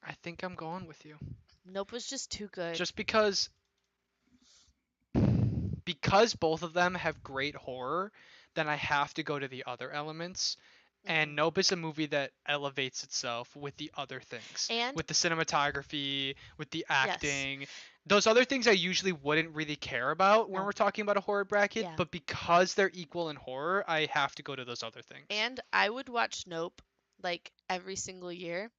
I think I'm going with you.
Nope was just too good.
Just because both of them have great horror, then I have to go to the other elements. And
Hmm.
Nope is a movie that elevates itself with the other things,
And
with the cinematography, with the
yes,
acting. Those other things I usually wouldn't really care about when
no,
we're talking about a horror bracket,
yeah.
but because they're equal in horror, I have to go to those other things.
And I would watch Nope like every single year.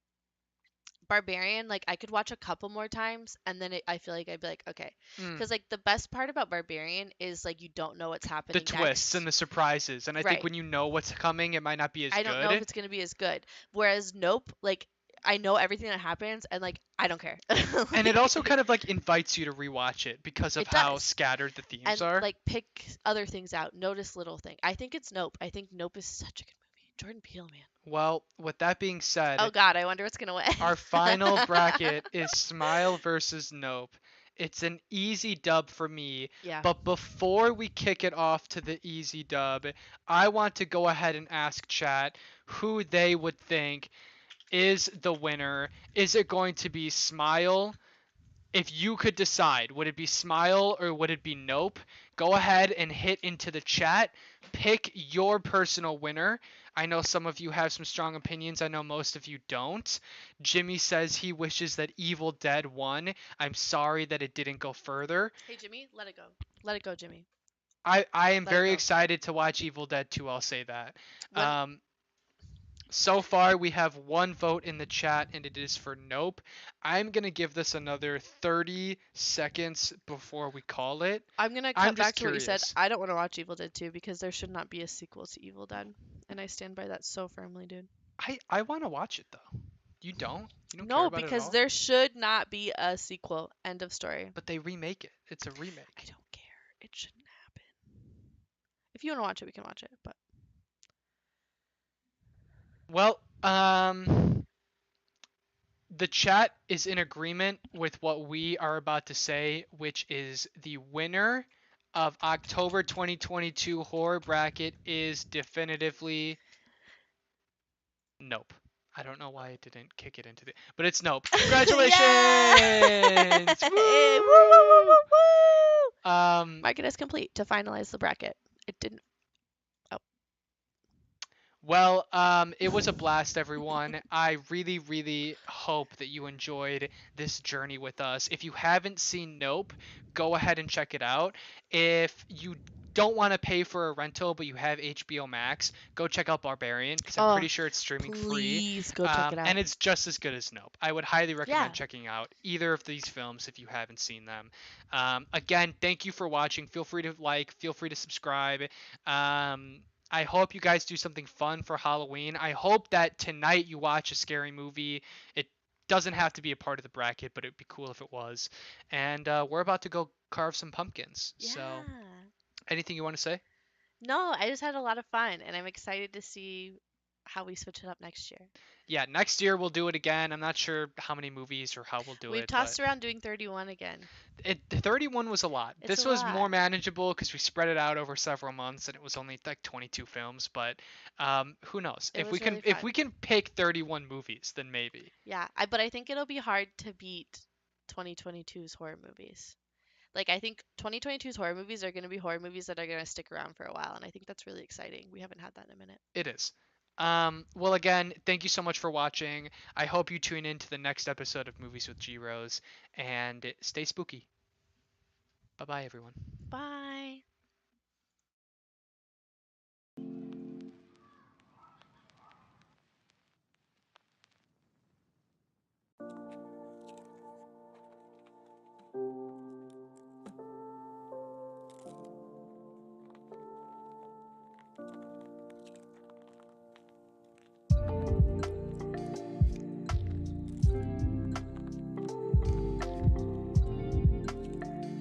Barbarian, like I could watch a couple more times and then I feel like I'd be like, okay.
Mm.
Because like the best part about Barbarian is like you don't know what's
The
happening
twists and
next.
the surprises, and I think
Right.
when you know what's coming, it might not be as
I don't know if
good.
it's gonna be as good. Whereas Nope, like I know everything that happens and like I don't care.
And it
Like
also kind of like invites you to rewatch it because of
it
how
does.
scattered the themes
And
are.
like pick other things out. Notice little thing. I think it's Nope. I think Nope is such a good movie. Jordan Peele, man.
Well, with that being
Oh
said,
God, I wonder what's gonna
our
win.
final bracket is Smile versus Nope. It's an easy dub for me,
Yeah.
but before we kick it off to the easy dub, I want to go ahead and ask chat who they would think is the winner. Is it going to be Smile? If you could decide, would it be Smile or would it be Nope? Go ahead and hit into the chat. Pick your personal winner. I know some of you have some strong opinions. I know most of you don't. Jimmy says he wishes that Evil Dead won. I'm sorry that it didn't go further.
Hey Jimmy, let it go. Let it go, Jimmy.
I am
Let it
very
go.
excited to watch Evil Dead 2. I'll say that.
When
Um, So far, we have one vote in the chat, and it is for Nope. I'm going to give this another 30 seconds before we call it.
I'm gonna
I'm
cut
just
back to what you said.
curious.
I don't want to watch Evil Dead 2 because there should not be a sequel to Evil Dead, and I stand by that so firmly, dude.
I want to watch it, though. You don't? You don't care
No,
about it at
because
all?
there should not be a sequel. End of story.
But they remake it. It's a
I
remake.
don't care. It shouldn't happen. If you want to watch it, we can watch it. But
Well, the chat is in agreement with what we are about to say, which is the winner of October 2022 horror bracket is definitively Nope. I don't know why it didn't kick it into the, but it's Nope.
yeah!
Congratulations!
Woo woo woo
Woo!
woo woo!
Um,
Market is complete to finalize the bracket. It didn't. Oh.
well, it was a blast, everyone. I really, really hope that you enjoyed this journey with us. If you haven't seen Nope, go ahead and check it out. If you don't want to pay for a rental, but you have HBO Max, go check out Barbarian because I'm
Oh,
pretty sure it's streaming free.
please go check it
And
out.
it's just as good as Nope. I would highly
Yeah.
recommend checking out either of these films if you haven't seen them. Again, thank you for watching. Feel free to like, feel free to subscribe. Um, I hope you guys do something fun for Halloween. I hope that tonight you watch a scary movie. It doesn't have to be a part of the bracket, but it'd be cool if it was. And we're about to go carve some pumpkins. So,
Yeah.
anything you want to say?
No, I just had a lot of fun and I'm excited to see how we switch it up next year.
Yeah, next year we'll do it again. I'm not sure how many movies or how we'll do
We've
it, but
tossed around doing 31 again.
31 was a lot.
It's a
This was more
lot.
manageable because we spread it out over several months and it was only like 22 films. But who knows?
It was really
If we
fun.
can pick 31 movies, then maybe
Yeah, but I think it'll be hard to beat 2022's horror movies. Like I think 2022's horror movies are going to be horror movies that are going to stick around for a while and I think that's really exciting. We haven't had that in a minute.
it is. Well, again, thank you so much for watching. I hope you tune in to the next episode of Movies with GRose and stay spooky. Bye bye, everyone.
Bye.